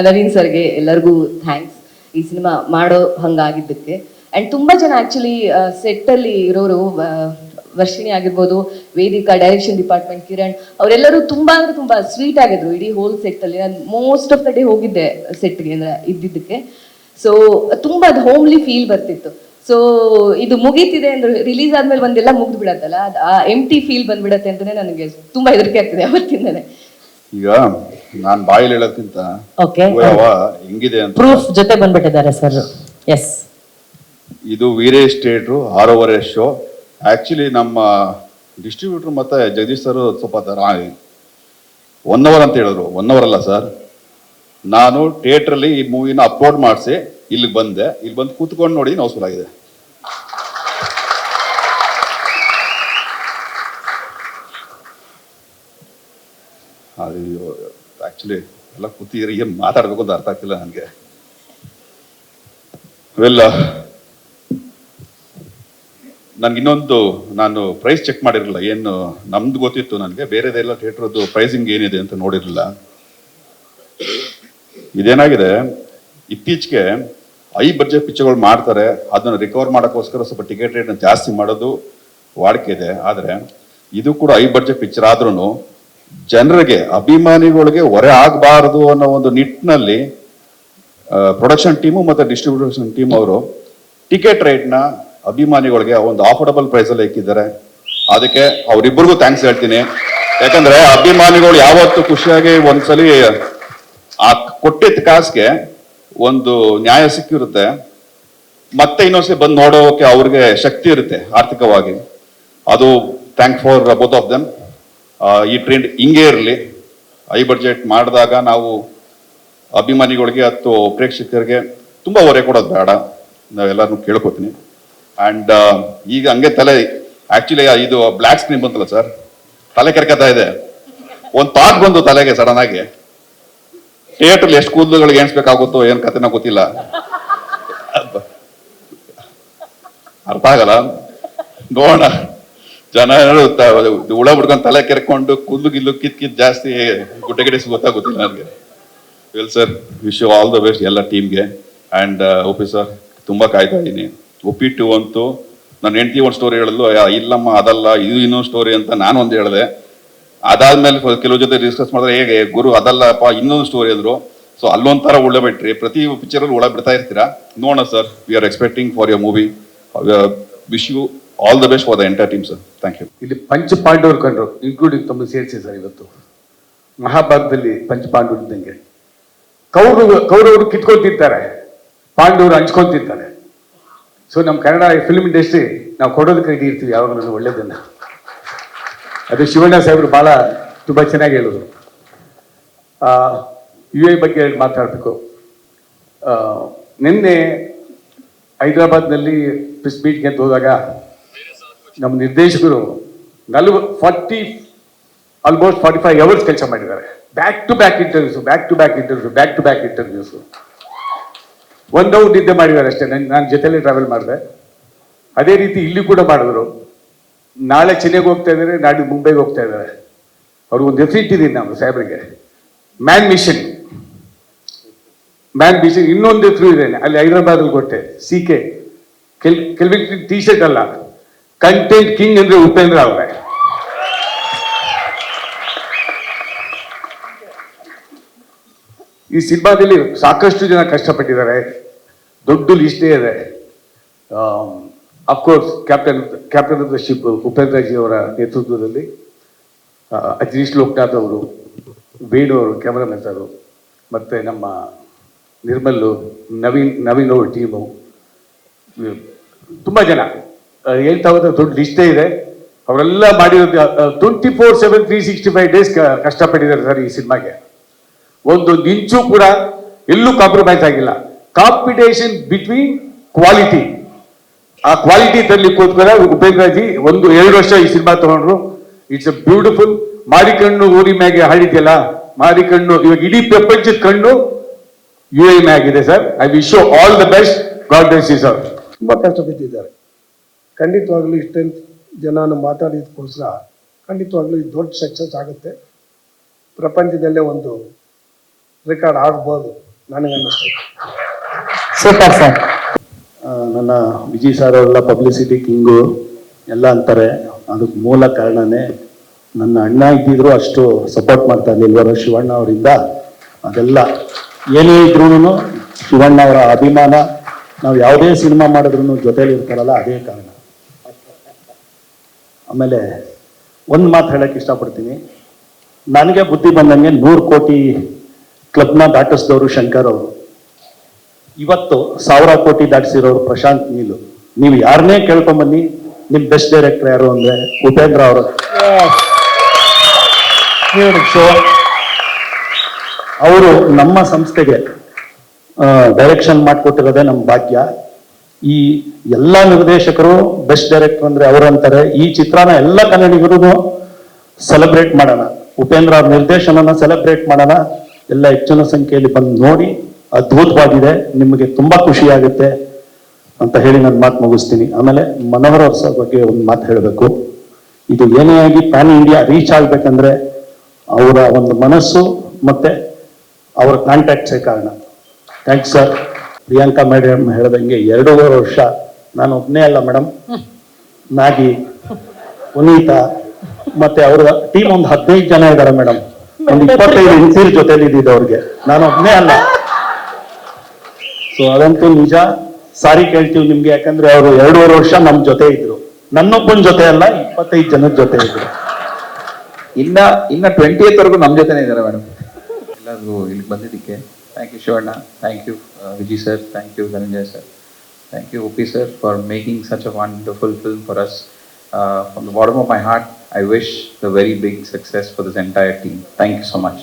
ನವೀನ್ ಸರ್ಗೆ ಎಲ್ಲರಿಗೂ ಥ್ಯಾಂಕ್ಸ್ ಈ ಸಿನಿಮಾ ಮಾಡೋ ಹಂಗಾಗಿದ್ದಕ್ಕೆ. ಆ್ಯಂಡ್ ತುಂಬ ಜನ ಆ್ಯಕ್ಚುಲಿ ಸೆಟ್ಟಲ್ಲಿ ಇರೋರು, ವರ್ಷಿಣಿ ಆಗಿರ್ಬೋದು, ವೇದಿಕಾ, ಡೈರೆಕ್ಷನ್ ಡಿಪಾರ್ಟ್ಮೆಂಟ್, ಕಿರಣ್, ಅವರೆಲ್ಲರೂ ತುಂಬ ಅಂದರೆ ತುಂಬ ಸ್ವೀಟ್ ಆಗಿದ್ರು ಇಡೀ ಹೋಲ್ ಸೆಟ್ಟಲ್ಲಿ. ನಾನು ಮೋಸ್ಟ್ ಆಫ್ ದ ಡೇ ಹೋಗಿದ್ದೆ ಸೆಟ್ಗೆ ಅಂದರೆ ಇದ್ದಿದ್ದಕ್ಕೆ. ಸೊ ತುಂಬ ಅದು ಹೋಮ್ಲಿ ಫೀಲ್ ಬರ್ತಿತ್ತು. ಸೊ ಇದು ಮುಗೀತಿದೆ ಅಂದ್ರೆ ರಿಲೀಸ್ ಆದ್ಮೇಲೆ ಒಂದೆಲ್ಲ ಮುಗ್ದು ಬಿಡತ್ತಲ್ಲ, ಅದು ಆ ಎಂಟಿ ಫೀಲ್ ಬಂದ್ಬಿಡತ್ತೆ ಅಂತಾನೆ ನನಗೆ ತುಂಬ ಹೆದರಿಕೆ ಆಗ್ತಿದೆ ಅವತ್ತಿಂದನೇ. ಈಗ ನಾನು ಬಾಯಲ್ಲಿ ಹೇಳೋದ್ಕಿಂತ ಹೆಂಗಿದೆ ಅಂತ ಪ್ರೂಫ್ ಜೊತೆ ಬಂದ್ಬಿಟ್ಟಿದ್ದಾರೆ ಸರ್. ಎಸ್, ಇದು ವೀರೇಶ್ ಥಿಯೇಟ್ರು 6:30 ಶೋ. ಆಕ್ಚುಲಿ ನಮ್ಮ ಡಿಸ್ಟ್ರಿಬ್ಯೂಟರ್ ಮತ್ತೆ ಜಗದೀಶ್ ಸರ್ ಸ್ವಲ್ಪ 1 ಅವರ್ ಅಂತ ಹೇಳಿದ್ರು. 1 ಅವರ್ ಅಲ್ಲ ಸರ್, ನಾನು ಥಿಯೇಟ್ರಲ್ಲಿ ಈ ಮೂವಿನ ಅಪ್ಲೋಡ್ ಮಾಡಿಸಿ ಇಲ್ಲಿಗೆ ಬಂದೆ. ಇಲ್ಲಿ ಬಂದು ಕೂತ್ಕೊಂಡು ನೋಡಿ ಹೌಸ್ಫುಲ್ ಆಗಿದೆ. ಅದು ಆಕ್ಚುಲಿ ಎಲ್ಲ ಕೂತಿದ್ರೆ ಏನ್ ಮಾತಾಡ್ಬೇಕು ಅಂತ ಅರ್ಥ ಆಗ್ತಿಲ್ಲ ನನಗೆ. ವೆಲ್, ನನ್ಗೆ ಇನ್ನೊಂದು, ನಾನು ಪ್ರೈಸ್ ಚೆಕ್ ಮಾಡಿರಲಿಲ್ಲ. ಏನು ನಮ್ದು ಗೊತ್ತಿತ್ತು ನನಗೆ, ಬೇರೆದೆಲ್ಲ ಥಿಯೇಟ್ರದ್ದು ಪ್ರೈಸಿಂಗ್ ಏನಿದೆ ಅಂತ ನೋಡಿರಲಿಲ್ಲ. ಇದೇನಾಗಿದೆ, ಇತ್ತೀಚೆಗೆ ಹೈ ಬಡ್ಜೆಟ್ ಪಿಕ್ಚರ್ಗಳು ಮಾಡ್ತಾರೆ, ಅದನ್ನು ರಿಕವರ್ ಮಾಡೋಕ್ಕೋಸ್ಕರ ಸ್ವಲ್ಪ ಟಿಕೆಟ್ ರೇಟ್ನ ಜಾಸ್ತಿ ಮಾಡೋದು ವಾಡಿಕೆ ಇದೆ. ಆದರೆ ಇದು ಕೂಡ ಹೈ ಬಡ್ಜೆಟ್ ಪಿಕ್ಚರ್ ಆದ್ರೂ ಜನರಿಗೆ, ಅಭಿಮಾನಿಗಳಿಗೆ ಹೊರೆ ಆಗಬಾರದು ಅನ್ನೋ ಒಂದು ನಿಟ್ಟಿನಲ್ಲಿ ಪ್ರೊಡಕ್ಷನ್ ಟೀಮು ಮತ್ತು ಡಿಸ್ಟ್ರಿಬ್ಯೂಷನ್ ಟೀಮ್ ಅವರು ಟಿಕೆಟ್ ರೇಟ್ನ ಅಭಿಮಾನಿಗಳಿಗೆ ಒಂದು ಆಫೋರ್ಡಬಲ್ ಪ್ರೈಸಲ್ಲಿ ಇಕ್ಕಿದ್ದಾರೆ. ಅದಕ್ಕೆ ಅವರಿಬ್ಬರಿಗೂ ಥ್ಯಾಂಕ್ಸ್ ಹೇಳ್ತೀನಿ. ಯಾಕಂದ್ರೆ ಅಭಿಮಾನಿಗಳು ಯಾವತ್ತು ಖುಷಿಯಾಗಿ ಒಂದ್ಸಲಿ ಆ ಕೊಟ್ಟಿದ್ದ ಕಾಸಿಗೆ ಒಂದು ನ್ಯಾಯ ಸಿಕ್ಕಿರುತ್ತೆ, ಮತ್ತೆ ಇನ್ನೊಂದ್ಸಲಿ ಬಂದು ನೋಡೋಕೆ ಅವ್ರಿಗೆ ಶಕ್ತಿ ಇರುತ್ತೆ ಆರ್ಥಿಕವಾಗಿ. ಅದು thank for both of them. ಈ ಟ್ರೆಂಡ್ ಹಿಂಗೆ ಇರಲಿ. ಹೈ ಬಡ್ಜೆಟ್ ಮಾಡಿದಾಗ ನಾವು ಅಭಿಮಾನಿಗಳಿಗೆ ಅಥವಾ ಪ್ರೇಕ್ಷಕರಿಗೆ ತುಂಬ ಹೊರೆ ಕೊಡೋದು ಬೇಡ, ನಾವೆಲ್ಲರೂ ಕೇಳ್ಕೊತೀನಿ. ಆ್ಯಂಡ್ ಈಗ ಹಂಗೆ ತಲೆ, ಆ್ಯಕ್ಚುಲಿ ಇದು ಬ್ಲ್ಯಾಕ್ ಸ್ಕ್ರೀನ್ ಬಂತಲ್ಲ ಸರ್, ತಲೆ ಕೆರ್ಕತ್ತಾ ಇದೆ. ಒಂದು ಥಾಟ್ ಬಂದು ತಲೆಗೆ ಸಡನ್ ಆಗಿ, ಥಿಯೇಟ್ರಲ್ಲಿ ಎಷ್ಟು ಕೂದಲುಗಳಿಗೆ ಎಣಿಸ್ಬೇಕಾಗುತ್ತೋ ಏನು ಕತೆನೋ ಗೊತ್ತಿಲ್ಲ, ಅರ್ಥ ಆಗಲ್ಲ. ನೋಡೋಣ, ಜನ ಹುಳ ಬಿಡ್ಕೊಂಡು ತಲೆ ಕೆರ್ಕೊಂಡು ಕೂದಲು ಗಿಲ್ಲು ಕಿತ್ ಜಾಸ್ತಿ ಗುಡ್ಡೆಗಡಿಸಿ ಗೊತ್ತಾಗುತ್ತಿಲ್ಲ ನನಗೆ. Well sir, wish you all the best ಎಲ್ಲ ಟೀಮ್ಗೆ. ಆ್ಯಂಡ್ ಒಪ್ಪಿ ಸರ್, ತುಂಬ ಕಾಯ್ತಾ ಇದ್ದೀನಿ. ಒಪ್ಪಿಟ್ಟು ಅಂತೂ ನನ್ನ ಹೆಂಡತಿ ಒಂದು ಸ್ಟೋರಿ ಹೇಳಿದ್ಲು, ಇಲ್ಲಮ್ಮ ಅದಲ್ಲ ಇದು ಇನ್ನೊಂದು ಸ್ಟೋರಿ ಅಂತ ನಾನು ಒಂದು ಹೇಳಿದೆ. ಅದಾದ್ಮೇಲೆ ಕೆಲವು ಜೊತೆ ಡಿಸ್ಕಸ್ ಮಾಡಿದ್ರೆ, ಹೇಗೆ ಗುರು ಅದಲ್ಲಪ್ಪ ಇನ್ನೊಂದು ಸ್ಟೋರಿ ಅಂದ್ರು. ಸೊ ಅಲ್ಲೊಂಥರ ಉಳ್ಳೆ ಬಿಟ್ರಿ, ಪ್ರತಿ ಪಿಕ್ಚರಲ್ಲಿ ಉಳ ಬಿಡ್ತಾ ಇರ್ತೀರಾ. ನೋಡೋಣ sir, we are expecting for your movie. Wish you all the best for the entire team sir. Thank you. ಇಲ್ಲಿ ಪಂಚಪಾಂಡವರು ಕಂಡ್ರು, ಇನ್ಕ್ಲೂಡಿಂಗ್ ತಮ್ಮ ಸೇರಿಸಿ ಸರ್. ಇವತ್ತು ಮಹಾಭಾರತದಲ್ಲಿ ಪಂಚಪಾಂಡವರು ಇದ್ದಂಗೆ ಕೌರವರು ಕಿತ್ಕೊಳ್ತಿರ್ತಾರೆ, ಪಾಂಡವರು ಹಂಚ್ಕೊಂತಿರ್ತಾರೆ. ಸೊ ನಮ್ಮ ಕನ್ನಡ ಫಿಲ್ಮ್ ಇಂಡಸ್ಟ್ರಿ ನಾವು ಕೊಡೋದಕ್ಕೆ ರೆಡಿ ಇರ್ತೀವಿ ಯಾವಾಗಲೂ ಒಳ್ಳೇದನ್ನ. ಅದು ಶಿವಣ್ಣ ಸಾಹೇಬರು ಭಾಳ ತುಂಬ ಚೆನ್ನಾಗಿ ಹೇಳಿದ್ರು. UI ಬಗ್ಗೆ ಮಾತಾಡಬೇಕು. ನಿನ್ನೆ ಹೈದರಾಬಾದ್ನಲ್ಲಿ ಪ್ರೆಸ್ ಮೀಟ್ಗೆ ಅಂತ ಹೋದಾಗ ನಮ್ಮ ನಿರ್ದೇಶಕರು ಆಲ್ಮೋಸ್ಟ್ 45 ಅವರ್ಸ್ ಕೆಲಸ ಮಾಡಿದ್ದಾರೆ. Back to back interviews 1 hour ನಿದ್ದೆ ಮಾಡಿದ್ದಾರೆ ಅಷ್ಟೇ. ನಾನು ಜೊತೆಲೇ ಟ್ರಾವೆಲ್ ಮಾಡಿದೆ. ಅದೇ ರೀತಿ ಇಲ್ಲಿ ಕೂಡ ಮಾಡಿದ್ರು. ನಾಳೆ ಚೆನ್ನೈಗೆ ಹೋಗ್ತಾ ಇದ್ದಾರೆ, ನಾಡಿದ್ದು ಮುಂಬೈಗೆ ಹೋಗ್ತಾ ಇದ್ದಾರೆ. ಅವ್ರಿಗೆ ಒಂದು ಎಫಿಟ್ ಇದೆ ನಮ್ಮ ಸಾಹೇಬ್ರಿಗೆ, ಮ್ಯಾನ್ ಮಿಷನ್. ಇನ್ನೊಂದು ಹೆಸರು ಇದೆ ಅಲ್ಲಿ ಹೈದರಾಬಾದಲ್ಲಿ ಕೊಟ್ಟೆ, CK. ಕೆಲವರಿಗೆ ಟಿ ಶರ್ಟ್ ಅಲ್ಲ, ಕಂಟೆಂಟ್ ಕಿಂಗ್ ಅಂದ್ರೆ ಉಪೇಂದ್ರ ಅವರೇ. ಈ ಸಿನಿಮಾದಲ್ಲಿ ಸಾಕಷ್ಟು ಜನ ಕಷ್ಟಪಟ್ಟಿದ್ದಾರೆ, ದೊಡ್ಡ ಲಿಸ್ಟೇ ಇದೆ. Of course captain of the ship Upendra G ಅವರ ನೇತೃತ್ವದಲ್ಲಿ ಅಜನೀಶ್ ಲೋಕನಾಥ್ ಅವರು, ವೇಣು ಅವರು ಕ್ಯಾಮರಾಮನ್ ಅವರು, ಮತ್ತು ನಮ್ಮ ನಿರ್ಮಲ್ಲು, ನವೀನ್ ಅವ್ರ ಟೀಮು, ತುಂಬ ಜನ ಹೇಳ್ತಾ ಹೋದ್ರೆ ದೊಡ್ಡ ಲಿಸ್ಟೇ ಇದೆ. ಅವರೆಲ್ಲ ಮಾಡಿರೋದು 24/7 365 ಡೇಸ್ ಕಷ್ಟಪಟ್ಟಿದ್ದಾರೆ ಸರ್ ಈ ಸಿನಿಮಾಗೆ. ಒಂದು ಇಂಚು ಕೂಡ ಎಲ್ಲೂ ಕಾಂಪ್ರಮೈಸ್ ಆಗಿಲ್ಲ. ಕಾಂಪಿಟೇಷನ್ ಬಿಟ್ವೀನ್ ಕ್ವಾಲಿಟಿ, ಆ ಕ್ವಾಲಿಟಿ ತರಲಿಕ್ಕೋಸ್ಕರ ಉಪೇಂದ್ರ ಜಿ 1-2 ವರ್ಷ ಈ ಸಿನಿಮಾ ತಗೊಂಡ್ರು. It's a beautiful. ಮಾರಿಕಣ್ಣು ಊರಿ ಮ್ಯಾಗೆ ಹಾಡಿದ್ಯಲ್ಲ, ಮಾರಿಕಣ್ಣು ಇವಾಗ ಇಡೀ ಪ್ರಪಂಚದ ಕಣ್ಣು UAE ಮ್ಯಾಗಿದೆ sir. I wish you all the best. God bless you sir. ತುಂಬ ಕಷ್ಟ ಬಿದ್ದಿದ್ದಾರೆ. ಖಂಡಿತವಾಗ್ಲೂ ಇಷ್ಟೊಂದು ಜನನು ಮಾತಾಡಿದಕ್ಕೋಸ್ಕರ ಖಂಡಿತವಾಗ್ಲೂ ಇದು ದೊಡ್ಡ ಸಕ್ಸಸ್ ಆಗುತ್ತೆ. ಪ್ರಪಂಚದಲ್ಲೇ ಒಂದು ರೆಕಾರ್ಡ್ ಆಗ್ಬೋದು ನನಗನ್ನಿಸ್ತದೆ. Super sir. ನನ್ನ ವಿಜಯ್ ಸರ್ ಅವರೆಲ್ಲ ಪಬ್ಲಿಸಿಟಿ ಕಿಂಗು ಎಲ್ಲ ಅಂತಾರೆ. ಅದಕ್ಕೆ ಮೂಲ ಕಾರಣನೇ ನನ್ನ ಅಣ್ಣ ಇದ್ದಿದ್ರು ಅಷ್ಟು ಸಪೋರ್ಟ್ ಮಾಡ್ತಾ ಇರಲಿಲ್ವರ ಶಿವಣ್ಣ ಅವರಿಂದ. ಅದೆಲ್ಲ ಏನೇ ಇದ್ರೂ ಶಿವಣ್ಣ ಅವರ ಅಭಿಮಾನ, ನಾವು ಯಾವುದೇ ಸಿನಿಮಾ ಮಾಡಿದ್ರು ಜೊತೇಲಿ ಇರ್ತಾರಲ್ಲ, ಅದೇ ಕಾರಣ. ಆಮೇಲೆ ಒಂದು ಮಾತು ಹೇಳಕ್ಕೆ ಇಷ್ಟಪಡ್ತೀನಿ. ನನಗೆ ಬುದ್ಧಿ ಬಂದಂಗೆ 100 ಕೋಟಿ ಕ್ಲಬ್ನ ದಾಟಿಸಿದವರು ಶಂಕರ್ ಅವರು. ಇವತ್ತು 1000 ಕೋಟಿ ದಾಟಿಸಿರೋರು ಪ್ರಶಾಂತ್ ನೀಲು. ನೀವು ಯಾರನ್ನೇ ಕೇಳ್ಕೊಂಬನ್ನಿ, ನಿಮ್ ಬೆಸ್ಟ್ ಡೈರೆಕ್ಟರ್ ಯಾರು ಅಂದ್ರೆ ಉಪೇಂದ್ರ ಅವರು. ಸೊ ಅವರು ನಮ್ಮ ಸಂಸ್ಥೆಗೆ ಡೈರೆಕ್ಷನ್ ಮಾಡಿಕೊಟ್ಟಿರೋದೇ ನಮ್ಮ ಭಾಗ್ಯ. ಈ ಎಲ್ಲ ನಿರ್ದೇಶಕರು ಬೆಸ್ಟ್ ಡೈರೆಕ್ಟರ್ ಅಂದ್ರೆ ಅವರು ಅಂತಾರೆ. ಈ ಚಿತ್ರನ ಎಲ್ಲ ಕನ್ನಡಿಗರು ಸೆಲೆಬ್ರೇಟ್ ಮಾಡೋಣ, ಉಪೇಂದ್ರ ಅವ್ರ ನಿರ್ದೇಶನನ ಸೆಲೆಬ್ರೇಟ್ ಮಾಡೋಣ. ಎಲ್ಲ ಹೆಚ್ಚಿನ ಸಂಖ್ಯೆಯಲ್ಲಿ ಬಂದು ನೋಡಿ. ಅದ್ಭುತವಾಗಿದೆ, ನಿಮಗೆ ತುಂಬಾ ಖುಷಿ ಆಗುತ್ತೆ ಅಂತ ಹೇಳಿ ನನ್ನ ಮಾತು ಮುಗಿಸ್ತೀನಿ. ಆಮೇಲೆ ಮನೋಹರ್ ಅವ್ರ ಬಗ್ಗೆ ಒಂದು ಮಾತು ಹೇಳಬೇಕು. ಇದು ಏನೇ ಆಗಿ ಪ್ಯಾನ್ ಇಂಡಿಯಾ ರೀಚ್ ಆಗ್ಬೇಕಂದ್ರೆ ಅವರ ಒಂದು ಮನಸ್ಸು ಮತ್ತೆ ಅವರ ಕಾಂಟ್ಯಾಕ್ಟ್ಸೇ ಕಾರಣ. Thanks sir. ಪ್ರಿಯಾಂಕಾ ಮೇಡಮ್ ಹೇಳ್ದಂಗೆ 2.5 ವರ್ಷ ನಾನು ಒಬ್ಬನೇ ಅಲ್ಲ ಮೇಡಮ್, ನಾಗಿ, ಪುನೀತ ಮತ್ತೆ ಅವರ ಟೀಮ್ ಒಂದು 15 ಜನ ಇದ್ದಾರೆ ಮೇಡಮ್. ಒಂದು 25 ಇನ್ಸೀರ್ ಜೊತೆಲಿ ಇದ್ದಿದ್ದು ಅವ್ರಿಗೆ, ನಾನು ಒಬ್ಬನೇ ಅಲ್ಲ. ಸೊ ಅದಂತೂ ನಿಜ. ಸಾರಿ ಕೇಳ್ತೀವಿ ನಿಮ್ಗೆ, ಯಾಕಂದ್ರೆ ಅವರು 2.5 ವರ್ಷ ನಮ್ ಜೊತೆ ಇದ್ರು. ನನ್ನೊಬ್ಬನ ಜೊತೆ ಅಲ್ಲ, 25 ಜನದ ಜೊತೆ ಇದ್ರು. ಇನ್ನ 20th ವರೆಗೂ ನಮ್ಮ ಜೊತೆನೇ ಇದ್ದಾರೆ ಮೇಡಮ್. ಎಲ್ಲರಿಗೂ ಇಲ್ಲಿ ಬಂದಿದ್ದಕ್ಕೆ thank you Shivanna, thank you Vijay sir, thank you Dhananjaya sir, thank you Uppi sir for making such a wonderful film for us. From the bottom of my heart, I wish the very big success for this entire team. Thank you so much.